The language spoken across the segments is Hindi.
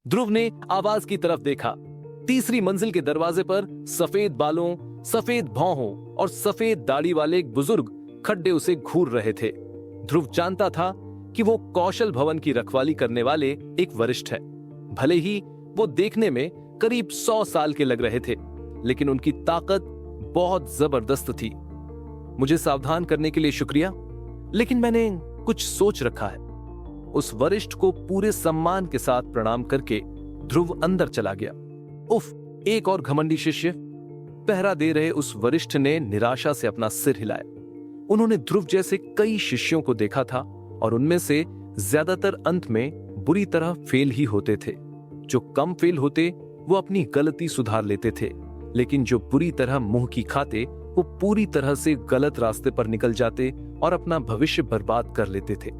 ध्रुव ने आवाज की तरफ देखा। तीसरी मंजिल के दरवाजे पर सफेद बालों, सफेद भौहों और सफेद दाढ़ी वाले एक बुजुर्ग खड्डे उसे घूर रहे थे। ध्रुव जानता था कि वो कौशल भवन की रखवाली करने वाले एक वरिष्ठ है। भले ही वो देखने में करीब 100 साल के लग रहे थे, लेकिन उनकी ताकत बहुत जबरदस्त थी। मुझे सावधान करने के लिए शुक्रिया, लेकिन मैंने कुछ सोच रखा है। उस वरिष्ठ को पूरे सम्मान के साथ प्रणाम करके ध्रुव अंदर चला गया। उफ, एक और घमंडी शिष्य। पहरा दे रहे उस वरिष्ठ ने निराशा से अपना सिर हिलाया। उन्होंने ध्रुव जैसे कई शिष्यों को देखा था और उनमें से ज्यादातर अंत में बुरी तरह फेल ही होते थे। जो कम फेल होते वो अपनी गलती सुधार लेते थे, लेकिन जो बुरी तरह मुंह की खाते वो पूरी तरह से गलत रास्ते पर निकल जाते और अपना भविष्य बर्बाद कर लेते थे।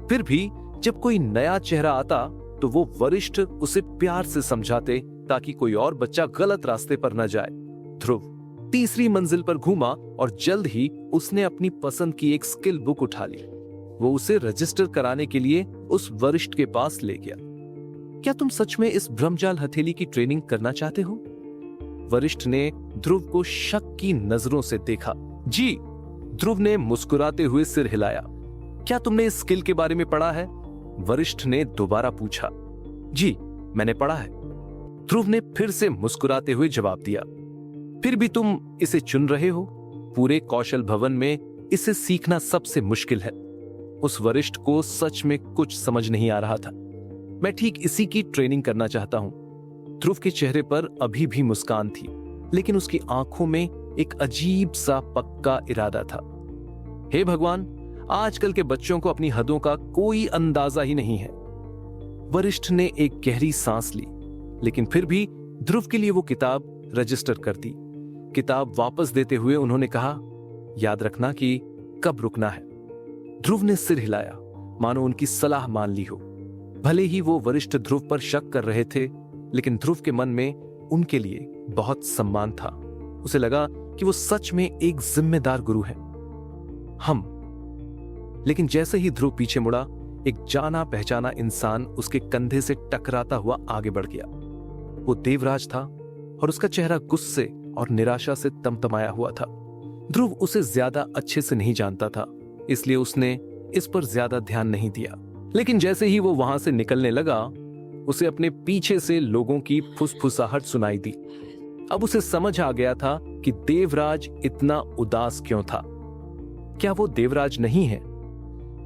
फिर भी जब कोई नया चेहरा आता तो वो वरिष्ठ उसे प्यार से समझाते ताकि कोई और बच्चा गलत रास्ते पर न जाए। ध्रुव तीसरी मंजिल पर घूमा और जल्द ही उसने अपनी पसंद की एक स्किल बुक उठा ली। वो उसे रजिस्टर कराने के लिए उस वरिष्ठ के पास ले गया। क्या तुम सच में इस ब्रह्मजाल हथेली की ट्रेनिंग करना चाहते हो? वरिष्ठ ने ध्रुव को शक की नजरों से देखा। जी, ध्रुव ने मुस्कुराते हुए सिर हिलाया। क्या तुमने इस स्किल के बारे में पढ़ा है? वरिष्ठ ने दोबारा पूछा। जी, मैंने पढ़ा है, ध्रुव ने फिर से मुस्कुराते हुए जवाब दिया। फिर भी तुम इसे चुन रहे हो? पूरे कौशल भवन में इसे सीखना सबसे मुश्किल है। उस वरिष्ठ को सच में कुछ समझ नहीं आ रहा था। मैं ठीक इसी की ट्रेनिंग करना चाहता हूं। ध्रुव के चेहरे पर अभी भी मुस्कान थी, लेकिन उसकी आंखों में एक अजीब सा पक्का इरादा था। हे भगवान, आजकल के बच्चों को अपनी हदों का कोई अंदाजा ही नहीं है। वरिष्ठ ने एक गहरी सांस ली, लेकिन फिर भी ध्रुव के लिए वो किताब रजिस्टर कर दी। किताब वापस देते हुए उन्होंने कहा, याद रखना कि कब रुकना है। ध्रुव ने सिर हिलाया, मानो उनकी सलाह मान ली हो। भले ही वो वरिष्ठ ध्रुव पर शक कर रहे थे, लेकिन ध्रुव के मन में उनके लिए बहुत सम्मान था। उसे लगा कि वो सच में एक जिम्मेदार गुरु है। लेकिन जैसे ही ध्रुव पीछे मुड़ा, एक जाना पहचाना इंसान उसके कंधे से टकराता हुआ आगे बढ़ गया। वो देवराज था और उसका चेहरा गुस्से और निराशा से तमतमाया हुआ था। ध्रुव उसे ज्यादा अच्छे से नहीं जानता था, इसलिए उसने इस पर ज्यादा ध्यान नहीं दिया। लेकिन जैसे ही वो वहां से निकलने लगा, उसे अपने पीछे से लोगों की फुसफुसाहट सुनाई दी। अब उसे समझ आ गया था कि देवराज इतना उदास क्यों था। क्या वो देवराज नहीं है?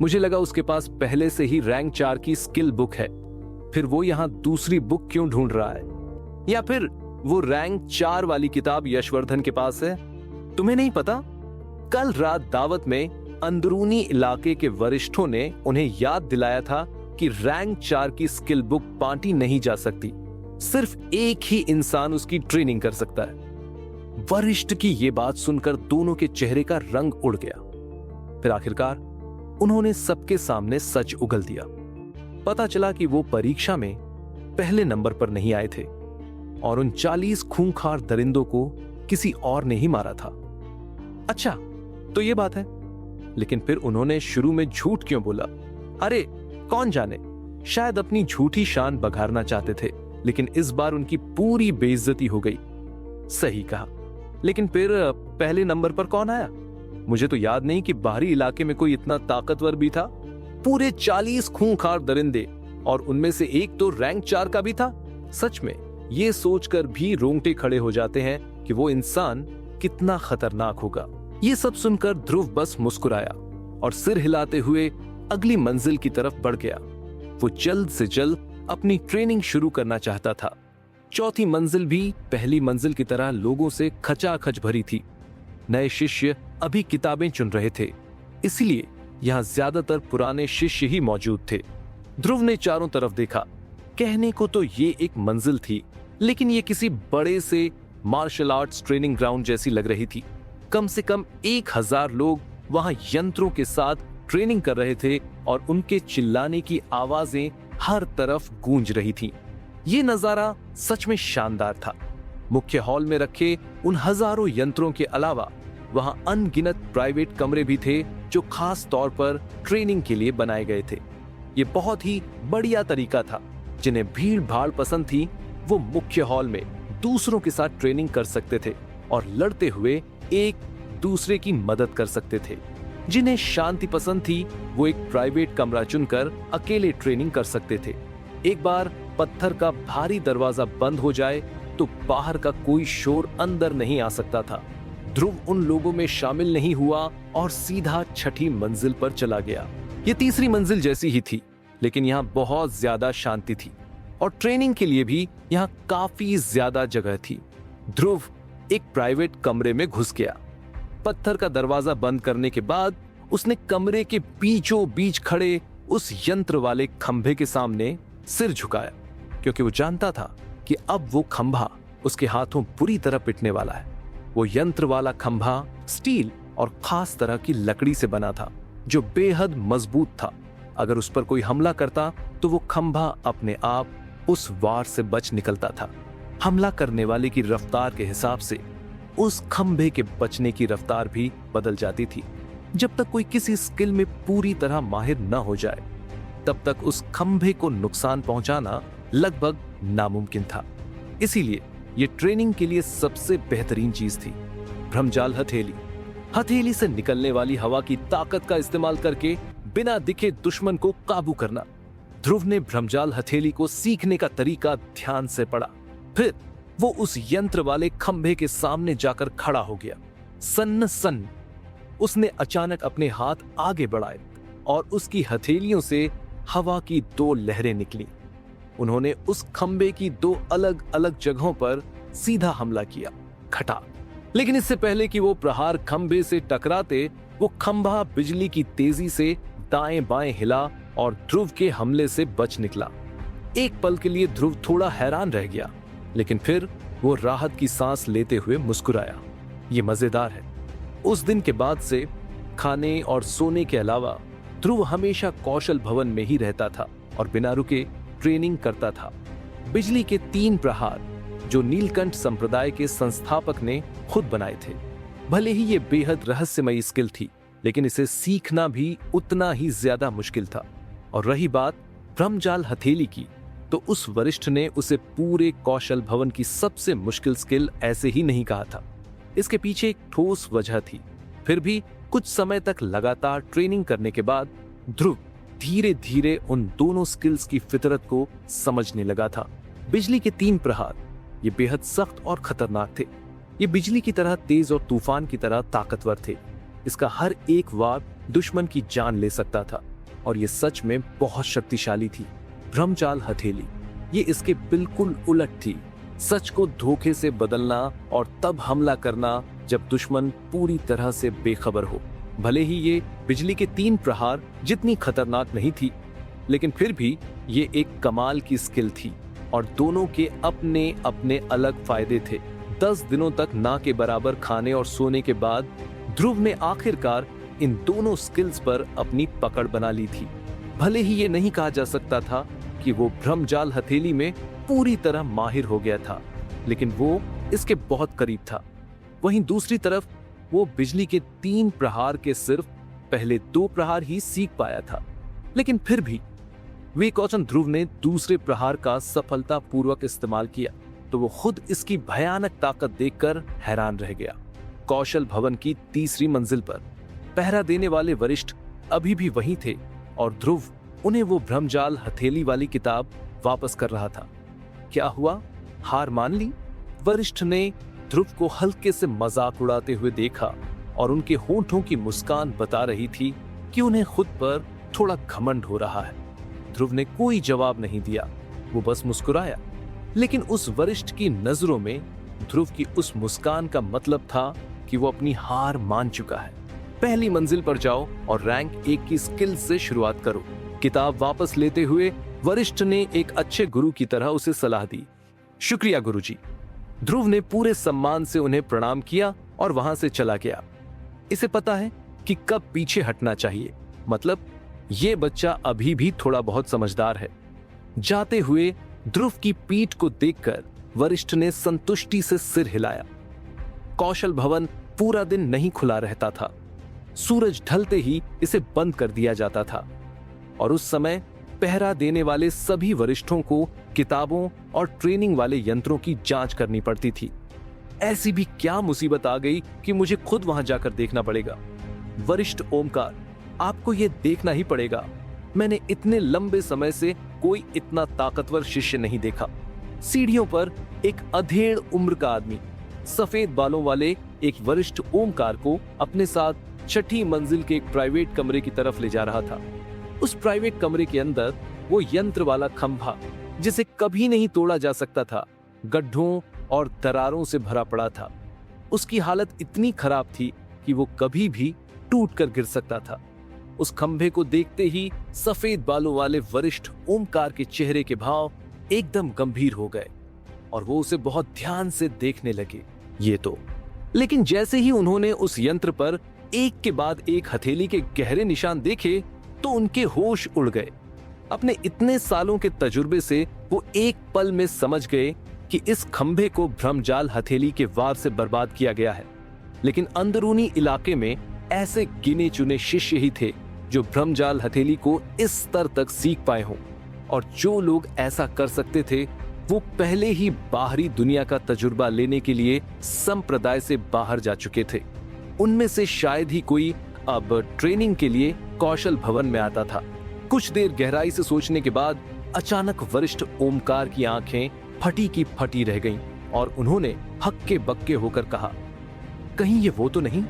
मुझे लगा उसके पास पहले से ही रैंक 4 की स्किल बुक है, फिर वो यहां दूसरी बुक क्यों ढूंढ रहा है? या फिर वो रैंक 4 वाली किताब यशवर्धन के पास है? तुम्हें नहीं पता, कल रात दावत में अंदरूनी इलाके के वरिष्ठों ने उन्हें याद दिलाया था कि रैंक 4 की स्किल बुक बांटी नहीं जा सकती, सिर्फ एक ही इंसान उसकी ट्रेनिंग कर सकता है। वरिष्ठ की यह बात सुनकर दोनों के चेहरे का रंग उड़ गया। फिर आखिरकार उन्होंने सबके सामने सच उगल दिया। पता चला कि वो परीक्षा में पहले नंबर पर नहीं आए थे और उन 40 खूंखार दरिंदों को किसी और ने ही मारा था। अच्छा, तो ये बात है। लेकिन फिर उन्होंने शुरू में झूठ क्यों बोला? अरे कौन जाने, शायद अपनी झूठी शान बघारना चाहते थे, लेकिन इस बार उनकी पूरी बेइज्जती हो गई। सही कहा, लेकिन फिर पहले नंबर पर कौन आया? मुझे तो याद नहीं कि बाहरी इलाके में कोई इतना ताकतवर भी था। पूरे 40 खूंखार दरिंदे, और उनमें से एक तो रैंक 4 का भी था। सच में ये सोचकर भी रोंगटे खड़े हो जाते हैं कि वो इंसान कितना खतरनाक होगा। ये सब सुनकर ध्रुव बस मुस्कुराया और सिर हिलाते हुए अगली मंजिल की तरफ बढ़ गया। वो जल्द से जल्द अपनी ट्रेनिंग शुरू करना चाहता था। चौथी मंजिल भी पहली मंजिल की तरह लोगों से खचाखच भरी थी। नए शिष्य अभी किताबें चुन रहे थे, इसलिए यहाँ ज्यादातर पुराने शिष्य ही मौजूद थे। ध्रुव ने चारों तरफ देखा। कहने को तो ये एक मंजिल थी, लेकिन ये किसी बड़े से मार्शल आर्ट्स ट्रेनिंग ग्राउंड जैसी लग रही थी। कम से कम 1000 लोग वहां यंत्रों के साथ ट्रेनिंग कर रहे थे और उनके चिल्लाने की आवाजें हर तरफ गूंज रही थीं। ये नजारा सच में शानदार था। मुख्य हॉल में रखे उन हजारों यंत्रों के अलावा वहां अनगिनत प्राइवेट कमरे भी थे जो खास तौर पर ट्रेनिंग के लिए बनाए गए थे। ये बहुत ही बढ़िया तरीका था जिन्हें भीड़ भाड़ पसंद थी वो मुख्य हॉल में दूसरों के साथ ट्रेनिंग कर सकते थे और लड़ते हुए एक दूसरे की मदद कर सकते थे। जिन्हें शांति पसंद थी वो एक प्राइवेट कमरा चुनकर अकेले ट्रेनिंग कर सकते थे। एक बार पत्थर का भारी दरवाजा बंद हो जाए तो बाहर का कोई शोर अंदर नहीं आ सकता था। ध्रुव उन लोगों में शामिल नहीं हुआ और सीधा छठी मंजिल पर चला गया। ये तीसरी मंजिल जैसी ही थी, लेकिन यहाँ बहुत ज्यादा शांति थी और ट्रेनिंग के लिए भी यहाँ काफी ज्यादा जगह थी। ध्रुव एक प्राइवेट कमरे में घुस गया। पत्थर का दरवाजा बंद करने के बाद उसने कमरे के बीचों बीच खड़े उस यंत्र वाले खंभे के सामने सिर झुकाया, क्योंकि वो जानता था कि अब वो खंभा उसके हाथों बुरी तरह पिटने वाला है। वो यंत्र वाला खंभा स्टील और खास तरह की लकड़ी से बना था जो बेहद मजबूत था। अगर उस पर कोई हमला करता तो वो खंभा अपने आप उस वार से बच निकलता था। हमला करने वाले की रफ्तार के हिसाब से उस खंभे के बचने की रफ्तार भी बदल जाती थी। जब तक कोई किसी स्किल में पूरी तरह माहिर न हो जाए तब तक उस खंभे को नुकसान पहुंचाना लगभग नामुमकिन था। इसीलिए ये ट्रेनिंग के लिए सबसे बेहतरीन चीज थी। भ्रमजाल हथेली। हथेली से निकलने वाली हवा की ताकत का इस्तेमाल करके बिना दिखे दुश्मन को काबू करना। ध्रुव ने भ्रमजाल हथेली को सीखने का तरीका ध्यान से पढ़ा। फिर वो उस यंत्र वाले खंभे के सामने जाकर खड़ा हो गया। सन्न सन्न उसने अचानक अपने हाथ आगे बढ़ाए और उसकी हथेलियों से हवा की 2 लहरें निकली। उन्होंने उस खंभे की 2 अलग अलग जगहों पर सीधा हमला किया। खटा। लेकिन इससे पहले कि वो प्रहार खंभे से टकराते, वो खंभा बिजली की तेजी से दाएं बाएं हिला और ध्रुव के हमले से बच निकला। एक पल के लिए ध्रुव थोड़ा हैरान रह गया, लेकिन फिर वो राहत की सांस लेते हुए मुस्कुराया। ये मजेदार है। उस दिन के बाद से खाने और सोने के अलावा ध्रुव हमेशा कौशल भवन में ही रहता था और बिना रुके ट्रेनिंग करता था। बिजली के 3 प्रहार जो नीलकंठ संप्रदाय के संस्थापक ने खुद बनाए थे। भले ही ये बेहद रहस्यमयी स्किल थी, लेकिन इसे सीखना भी उतना ही ज्यादा मुश्किल था। और रही बात भ्रमजाल हथेली की, तो उस वरिष्ठ ने उसे पूरे कौशल भवन की सबसे मुश्किल स्किल ऐसे ही नहीं कहा था। इसके पीछे एक ठोस वजह थी। फिर भी कुछ समय तक लगातार ट्रेनिंग करने के बाद ध्रुव धीरे धीरे उन दोनों स्किल्स की फितरत को समझने लगा था। बिजली के 3 प्रहार ये बेहद सख्त और खतरनाक थे। ये बिजली की तरह तेज और तूफान की तरह ताकतवर थे। इसका हर एक वार दुश्मन की जान ले सकता था और ये सच में बहुत शक्तिशाली थी। भ्रमजाल हथेली ये इसके बिल्कुल उलट थी। सच को धोखे से बदलना और तब हमला करना जब दुश्मन पूरी तरह से बेखबर हो। भले ही ये बिजली के 3 प्रहार जितनी खतरनाक नहीं थी, लेकिन फिर भी ये एक कमाल की स्किल थी और दोनों के अपने अपने अलग फायदे थे। 10 दिनों तक ना के बराबर खाने और सोने के बाद ध्रुव ने आखिरकार इन दोनों स्किल्स पर अपनी पकड़ बना ली थी। भले ही ये नहीं कहा जा सकता था कि वो भ्रमजाल हथेली में पूरी तरह माहिर हो गया था, लेकिन वो इसके बहुत करीब था। वहीं दूसरी तरफ वो बिजली के 3 प्रहार के सिर्फ पहले 2 प्रहार ही सीख पाया था। लेकिन फिर भी वे कौशल ध्रुव ने दूसरे प्रहार का सफलतापूर्वक इस्तेमाल किया तो वो खुद इसकी भयानक ताकत देखकर हैरान रह गया। कौशल भवन की 3री मंजिल पर पहरा देने वाले वरिष्ठ अभी भी वहीं थे और ध्रुव उन्हें वो भ्रमजाल हथेली वाली किताब वापस कर रहा था। क्या हुआ? हार मान ली? वरिष्ठ ने ध्रुव को हल्के से मजाक उड़ाते हुए देखा और उनके होंठों की मुस्कान बता रही थी कि उन्हें खुद पर थोड़ा घमंड हो रहा है। ध्रुव ने कोई जवाब नहीं दिया, वो बस मुस्कुराया। लेकिन उस वरिष्ठ की नजरों में ध्रुव की उस मुस्कान का मतलब था कि वो अपनी हार मान चुका है। पहली मंजिल पर जाओ और रैंक 1 की स्किल से शुरुआत करो। किताब वापस लेते हुए वरिष्ठ ने एक अच्छे गुरु की तरह उसे सलाह दी। शुक्रिया गुरुजी। ध्रुव ने पूरे सम्मान से उन्हें प्रणाम किया और वहां से चला गया। इसे पता है कि कब पीछे हटना चाहिए, मतलब ये बच्चा अभी भी थोड़ा बहुत समझदार है। जाते हुए ध्रुव की पीठ को देखकर वरिष्ठ ने संतुष्टि से सिर हिलाया। कौशल भवन पूरा दिन नहीं खुला रहता था। सूरज ढलते ही इसे बंद कर दिया जाता था और उस समय पहरा देने वाले सभी वरिष्ठों को किताबों और ट्रेनिंग वाले यंत्रों की जांच करनी पड़ती थी। ऐसी भी क्या मुसीबत आ गई कि मुझे खुद वहां जाकर देखना पड़ेगा। वरिष्ठ ओमकार, आपको यह देखना ही पड़ेगा। मैंने इतने लंबे समय से कोई इतना ताकतवर शिष्य नहीं देखा। सीढ़ियों पर एक अधेड़ उम्र का आदमी सफेद बालों वाले एक वरिष्ठ ओमकार को अपने साथ छठी मंजिल के एक प्राइवेट कमरे की तरफ ले जा रहा था। उस प्राइवेट कमरे के अंदर वो यंत्र वाला खंभा, जिसे कभी नहीं तोड़ा जा सकता था, गड्ढों और दरारों से भरा पड़ा था। उसकी हालत इतनी खराब थी कि वो कभी भी टूटकर गिर सकता था। उस खंभे को देखते ही सफेद बालों वाले वरिष्ठ ओमकार के चेहरे के भाव एकदम गंभीर हो गए और वो उसे बहुत ध्यान से देखने लगे। लेकिन जैसे ही उन्होंने उस यंत्र पर एक के बाद एक हथेली के गहरे निशान देखे तो उनके होश उड़ गए। अपने इतने सालों के तजुर्बे से वो एक पल में समझ गए कि इस खंभे को भ्रमजाल हथेली के वार से बर्बाद किया गया है। लेकिन अंदरूनी इलाके में ऐसे गिने चुने शिष्य ही थे जो भ्रमजाल हथेली को इस स्तर तक सीख पाए हों, और जो लोग ऐसा कर सकते थे वो पहले ही बाहरी दुनिया का तजुर्बा लेने के लिए संप्रदाय से बाहर जा चुके थे। उनमें से शायद ही कोई अब ट्रेनिंग के लिए कौशल भवन में आता था। कुछ देर गहराई से सोचने के बाद अचानक वरिष्ठ ओमकार की आंखें फटी की फटी रह गईं और उन्होंने हक्के बक्के होकर कहा, कहीं ये वो तो नहीं?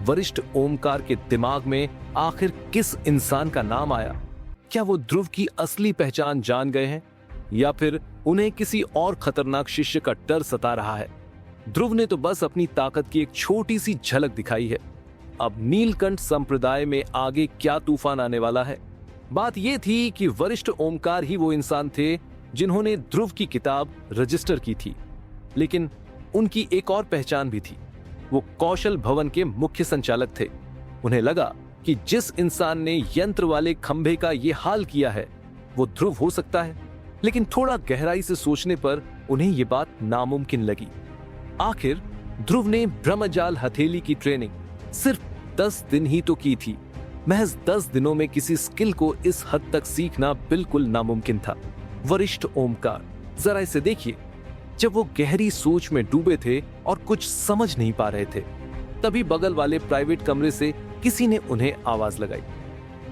वरिष्ठ ओमकार के दिमाग में आखिर किस इंसान का नाम आया? क्या वो ध्रुव की असली पहचान जान गए हैं या फिर उन्हें किसी और खतरनाक शिष्य का डर सता रहा है? ध्रुव ने तो बस अपनी ताकत की एक छोटी सी झलक दिखाई है। अब नीलकंठ संप्रदाय में आगे क्या तूफान आने वाला है? बात यह थी कि वरिष्ठ ओमकार ही वो इंसान थे जिन्होंने ध्रुव की किताब रजिस्टर की थी, लेकिन उनकी एक और पहचान भी थी। वो कौशल भवन के मुख्य संचालक थे। उन्हें लगा कि जिस इंसान ने यंत्र वाले खंभे का ये हाल किया है वो ध्रुव हो सकता है, लेकिन थोड़ा गहराई से सोचने पर उन्हें ये बात नामुमकिन लगी। आखिर ध्रुव ने ब्रह्मजाल हथेली की ट्रेनिंग सिर्फ 10 दिन ही तो की थी। महज 10 दिनों में किसी स्किल को इस हद तक सीखना बिल्कुल नामुमकिन था। वरिष्ठ ओमकार, जरा इसे देखिए। जब वो गहरी सोच में डूबे थे और कुछ समझ नहीं पा रहे थे, तभी बगल वाले प्राइवेट कमरे से किसी ने उन्हें आवाज लगाई।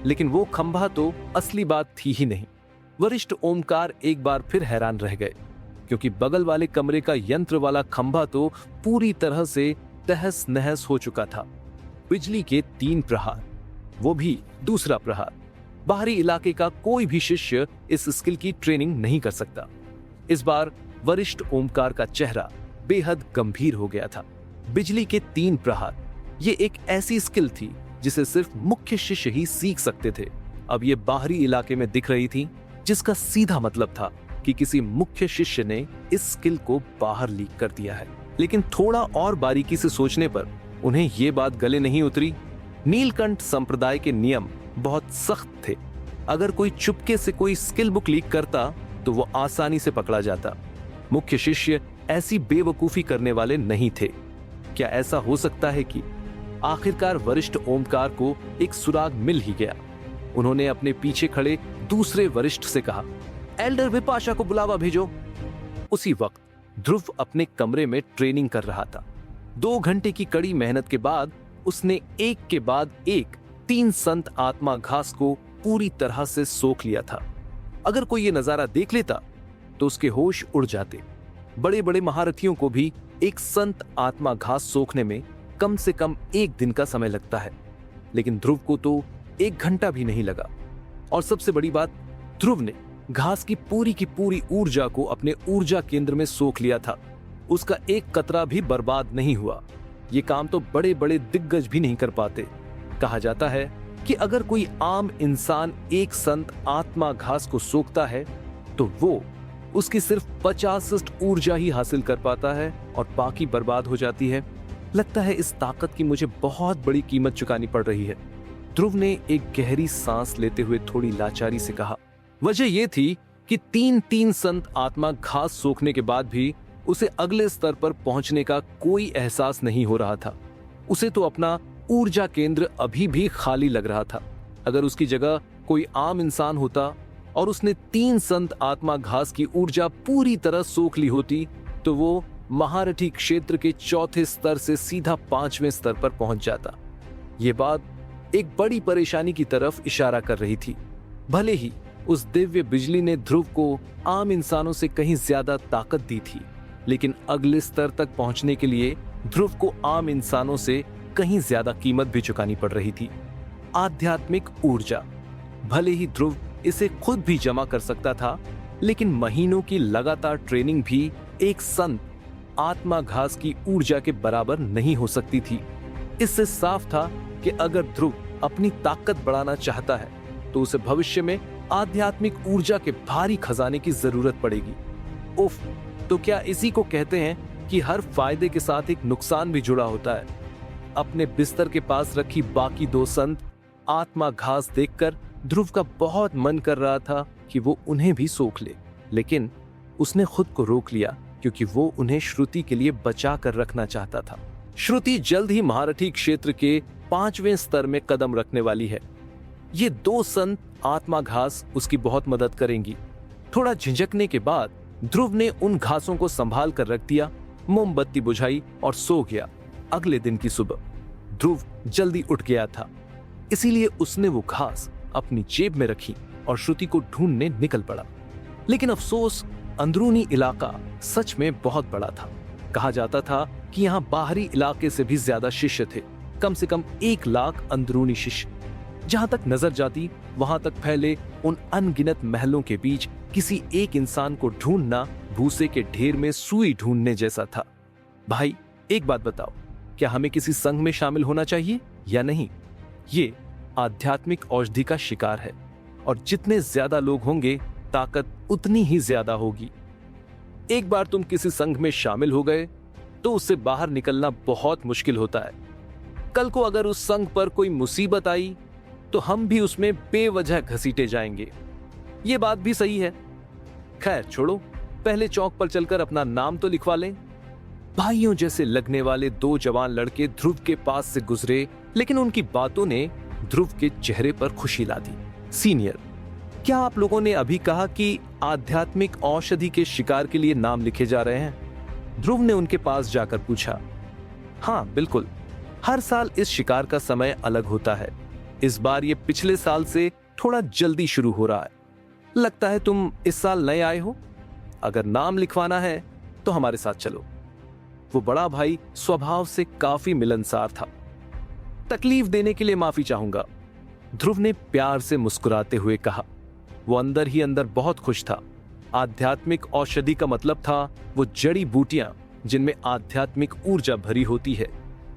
लेकिन वो खंभा तो असली बात थी ही नहीं। वरिष्ठ ओमकार एक बार फिर हैरान रह गए, क्योंकि बगल वाले कमरे का यंत्र वाला खंभा तो पूरी तरह से तहस नहस हो चुका था। बिजली के 3 प्रहार, वो भी दूसरा प्रहार। बाहरी इलाके का कोई भी शिष्य इस स्किल की ट्रेनिंग नहीं कर सकता। इस बार वरिष्ठ ओमकार का चेहरा बेहद गंभीर हो गया था। बिजली के 3 प्रहार, ये एक ऐसी स्किल थी जिसे सिर्फ मुख्य शिष्य ही सीख सकते थे। अब ये बाहरी इलाके में दिख रही थी, जिसका सीधा मतलब था कि किसी मुख्य शिष्य ने इस स्किल को बाहर लीक कर दिया है। लेकिन थोड़ा और बारीकी से सोचने पर उन्हें ये बात गले नहीं उतरी। नीलकंठ संप्रदाय के नियम बहुत सख्त थे। अगर कोई चुपके से कोई स्किल बुक लीक करता तो वो आसानी से पकड़ा जाता। मुख्य शिष्य ऐसी बेवकूफी करने वाले नहीं थे। क्या ऐसा हो सकता है कि आखिरकार वरिष्ठ ओमकार को एक सुराग मिल ही गया? उन्होंने अपने पीछे खड़े दूसरे वरिष्ठ से कहा, एल्डर विपाशा को बुलावा भेजो। उसी वक्त ध्रुव अपने कमरे में ट्रेनिंग कर रहा था। 2 घंटे की कड़ी मेहनत के बाद उसने एक के बाद एक 3 संत आत्मा घास को पूरी तरह से सोख लिया था। अगर कोई ये नजारा देख लेता तो उसके होश उड़ जाते। बड़े बड़े महारथियों को भी एक संत आत्मा घास सोखने में कम से कम 1 दिन का समय लगता है, लेकिन ध्रुव को तो 1 घंटा भी नहीं लगा। और सबसे बड़ी बात, ध्रुव ने घास की पूरी ऊर्जा को अपने ऊर्जा केंद्र में सोख लिया था। उसका एक कतरा भी बर्बाद नहीं हुआ। ये काम तो बड़े बड़े दिग्गज भी नहीं कर पाते। कहा जाता है कि अगर कोई आम इंसान एक संत आत्मा घास को सोखता है तो वो उसकी सिर्फ 50 ऊर्जा ही हासिल कर पाता है और बाकी बर्बाद हो जाती है। लगता है इस ताकत की मुझे बहुत बड़ी कीमत चुकानी पड़ रही है। ध्रुव ने एक गहरी सांस लेते हुए थोड़ी लाचारी से कहा। वजह यह थी कि 3 संत आत्मा घास सोखने के बाद भी उसे अगले स्तर पर पहुंचने का कोई एहसास नहीं हो रहा था। उसे तो अपना ऊर्जा केंद्र अभी भी खाली लग रहा था। अगर उसकी जगह कोई आम इंसान होता और उसने 3 संत आत्मा घास की ऊर्जा पूरी तरह सोख ली होती तो वो महारथी क्षेत्र के 4थे स्तर से सीधा 5वें स्तर पर पहुंच जाता। ये बात एक बड़ी परेशानी की तरफ इशारा कर रही थी। भले ही उस दिव्य बिजली ने ध्रुव को आम इंसानों से कहीं ज्यादा ताकत दी थी, लेकिन अगले स्तर तक पहुंचने के लिए ध्रुव को आम इंसानों से कहीं ज्यादा कीमत भी चुकानी पड़ रही थी। आध्यात्मिक ऊर्जा। भले ही ध्रुव इसे खुद भी जमा कर सकता था, लेकिन महीनों की लगातार ट्रेनिंग भी एक संत आत्मा घास की ऊर्जा के बराबर नहीं हो सकती थी। इससे साफ था कि अगर ध्रुव अपनी ताकत बढ़ाना चाहता है तो उसे भविष्य में आध्यात्मिक ऊर्जा के भारी खजाने की जरूरत पड़ेगी। उफ, तो क्या इसी को कहते हैं कि हर फायदे के साथ एक नुकसान भी जुड़ा होता है। अपने बिस्तर के पास रखी बाकी 2 संत आत्मा घास देखकर ध्रुव का बहुत मन कर रहा था कि वो उन्हें भी सोख ले, लेकिन उसने खुद को रोक लिया क्योंकि वो उन्हें श्रुति के लिए बचा कर रखना चाहता था। श्रुति जल्द ही महारथी क्षेत्र के 5वें स्तर में कदम रखने वाली है। ये 2 संत आत्मा घास उसकी बहुत मदद करेंगी। थोड़ा झिझकने के बाद ध्रुव ने उन घासों को संभाल कर रख दिया, मोमबत्ती बुझाई और सो गया। अगले दिन की सुबह ध्रुव जल्दी उठ गया था, इसीलिए उसने वो घास अपनी जेब में रखी और श्रुति को ढूंढने निकल पड़ा। लेकिन अफसोस, अंदरूनी इलाका सच में बहुत बड़ा था। कहा जाता था कि यहाँ बाहरी इलाके से भी ज्यादा शिष्य थे, कम से कम 1 लाख अंदरूनी शिष्य। जहां तक नजर जाती वहां तक फैले उन अनगिनत महलों के बीच किसी एक इंसान को ढूंढना भूसे के ढेर में सुई ढूंढने जैसा था। भाई, एक बात बताओ, क्या हमें किसी संघ में शामिल होना चाहिए या नहीं? ये आध्यात्मिक औषधि का शिकार है और जितने ज्यादा लोग होंगे ताकत उतनी ही ज्यादा होगी। एक बार तुम किसी संघ में शामिल हो गए तो उससे बाहर निकलना बहुत मुश्किल होता है। कल को अगर उस संघ पर कोई मुसीबत आई तो हम भी उसमें बेवजह घसीटे जाएंगे। ये बात भी सही है। खैर छोड़ो, पहले चौक पर चलकर अपना नाम तो लिखवा लें। भाइयों जैसे लगने वाले 2 जवान लड़के ध्रुव के पास से गुजरे, लेकिन उनकी बातों ने ध्रुव के चेहरे पर खुशी ला दी। सीनियर, क्या आप लोगों ने अभी कहा कि आध्यात्मिक औषधि के शिकार के लिए नाम लिखे जा रहे हैं? ध्रुव ने उनके पास जाकर पूछा। हाँ बिल्कुल, हर साल इस शिकार का समय अलग होता है। इस बार ये पिछले साल से थोड़ा जल्दी शुरू हो रहा है। लगता है तुम इस साल नए आए हो। अगर नाम लिखवाना है तो हमारे साथ चलो। वो बड़ा भाई स्वभाव से काफी मिलनसार था। तकलीफ देने के लिए माफी चाहूंगा, ध्रुव ने प्यार से मुस्कुराते हुए कहा। वो अंदर ही अंदर बहुत खुश था। आध्यात्मिक औषधि का मतलब था वो जड़ी बूटियां जिनमें आध्यात्मिक ऊर्जा भरी होती है।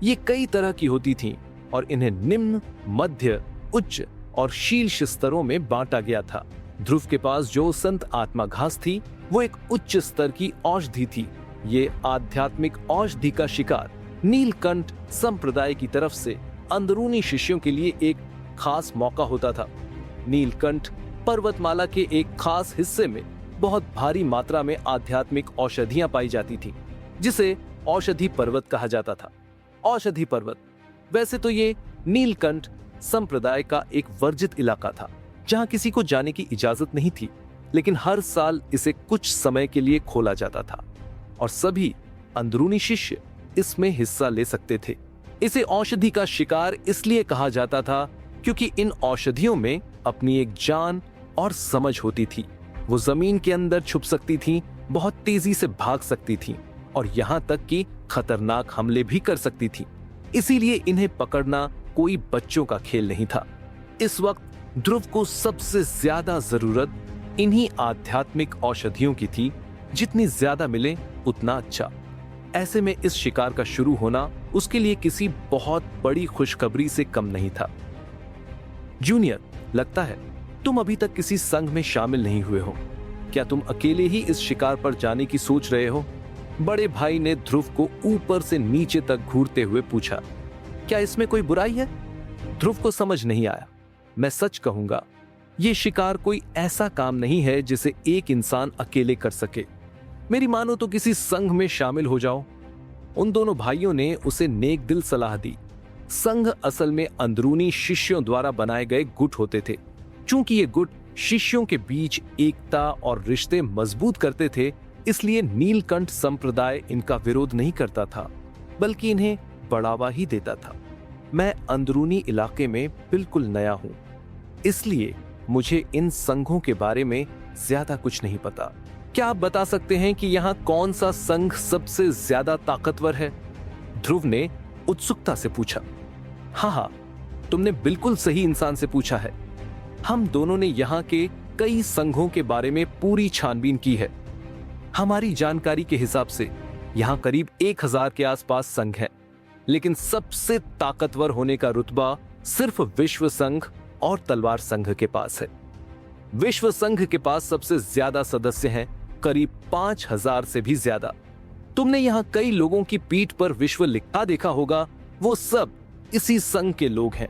ये कई तरह की होती थीं और इन्हें निम्न, मध्य, उच्च और शीर्ष स्तरों में बांटा गया था। ध्रुव के पास जो संत आत्मा घास थी वो एक उच्च स्तर की औषधि थी। ये आध्यात्मिक औषधि का शिकार नीलकंठ संप्रदाय की तरफ से अंदरूनी शिष्यों के लिए एक खास मौका होता था। नीलकंठ पर्वतमाला के एक खास हिस्से में बहुत भारी मात्रा में आध्यात्मिक औषधियां पाई जाती थीं, जिसे औषधि पर्वत कहा जाता था। औषधि पर्वत, वैसे तो ये नीलकंठ संप्रदाय का एक वर्जित इलाका था जहां किसी को जाने की इजाजत नहीं थी, लेकिन हर साल इसे कुछ समय के लिए खोला जाता था और सभी अंदरूनी शिष्य इसमें हिस्सा ले सकते थे। इसे औषधि का शिकार इसलिए कहा जाता था क्योंकि इन औषधियों में अपनी एक जान और समझ होती थी। वो जमीन के अंदर छुप सकती थीं, बहुत तेजी से भाग सकती थीं और यहाँ तक कि खतरनाक हमले भी कर सकती थीं। इसीलिए इन्हें पकड़ना कोई बच्चों का खेल नहीं था। इस वक्त ध्रुव को सबसे ज्यादा जरूरत इन्हीं आध्यात्मिक औषधियों की थी। जितनी ज्यादा मिले उतना अच्छा। ऐसे में इस शिकार का शुरू होना उसके लिए किसी बहुत बड़ी खुशखबरी से कम नहीं था। जूनियर, लगता है तुम अभी तक किसी संघ में शामिल नहीं हुए हो। क्या तुम अकेले ही इस शिकार पर जाने की सोच रहे हो? बड़े भाई ने ध्रुव को ऊपर से नीचे तक घूरते हुए पूछा। क्या इसमें कोई बुराई है? ध्रुव को समझ नहीं आया। मैं सच कहूंगा, ये शिकार कोई ऐसा काम नहीं है जिसे एक इंसान अकेले कर सके। मेरी मानो तो किसी संघ में शामिल हो जाओ। उन दोनों भाइयों ने उसे नेक दिल सलाह दी। संघ असल में अंदरूनी शिष्यों द्वारा बनाए गए गुट होते थे। चूंकि ये गुट शिष्यों के बीच एकता और रिश्ते मजबूत करते थे, इसलिए नीलकंठ संप्रदाय इनका विरोध नहीं करता था, बल्कि इन्हें बढ़ावा ही देता था। मैं अंदरूनी इलाके में बिल्कुल नया हूं, इसलिए मुझे इन संघों के बारे में ज्यादा कुछ नहीं पता। क्या आप बता सकते हैं कि यहाँ कौन सा संघ सबसे ज्यादा ताकतवर है? ध्रुव ने उत्सुकता से पूछा। हाँ, तुमने बिल्कुल सही इंसान से पूछा है। हम दोनों ने यहाँ के कई संघों के बारे में पूरी छानबीन की है। हमारी जानकारी के हिसाब से यहाँ करीब 1000 के आसपास संघ हैं, लेकिन सबसे ताकतवर होने का रुतबा सिर्फ विश्व संघ और तलवार संघ के पास है। विश्व संघ के पास सबसे ज्यादा सदस्य हैं, करीब 5000 से भी ज्यादा। तुमने यहाँ कई लोगों की पीठ पर विश्व लिखा देखा होगा, वो सब इसी संघ के लोग हैं।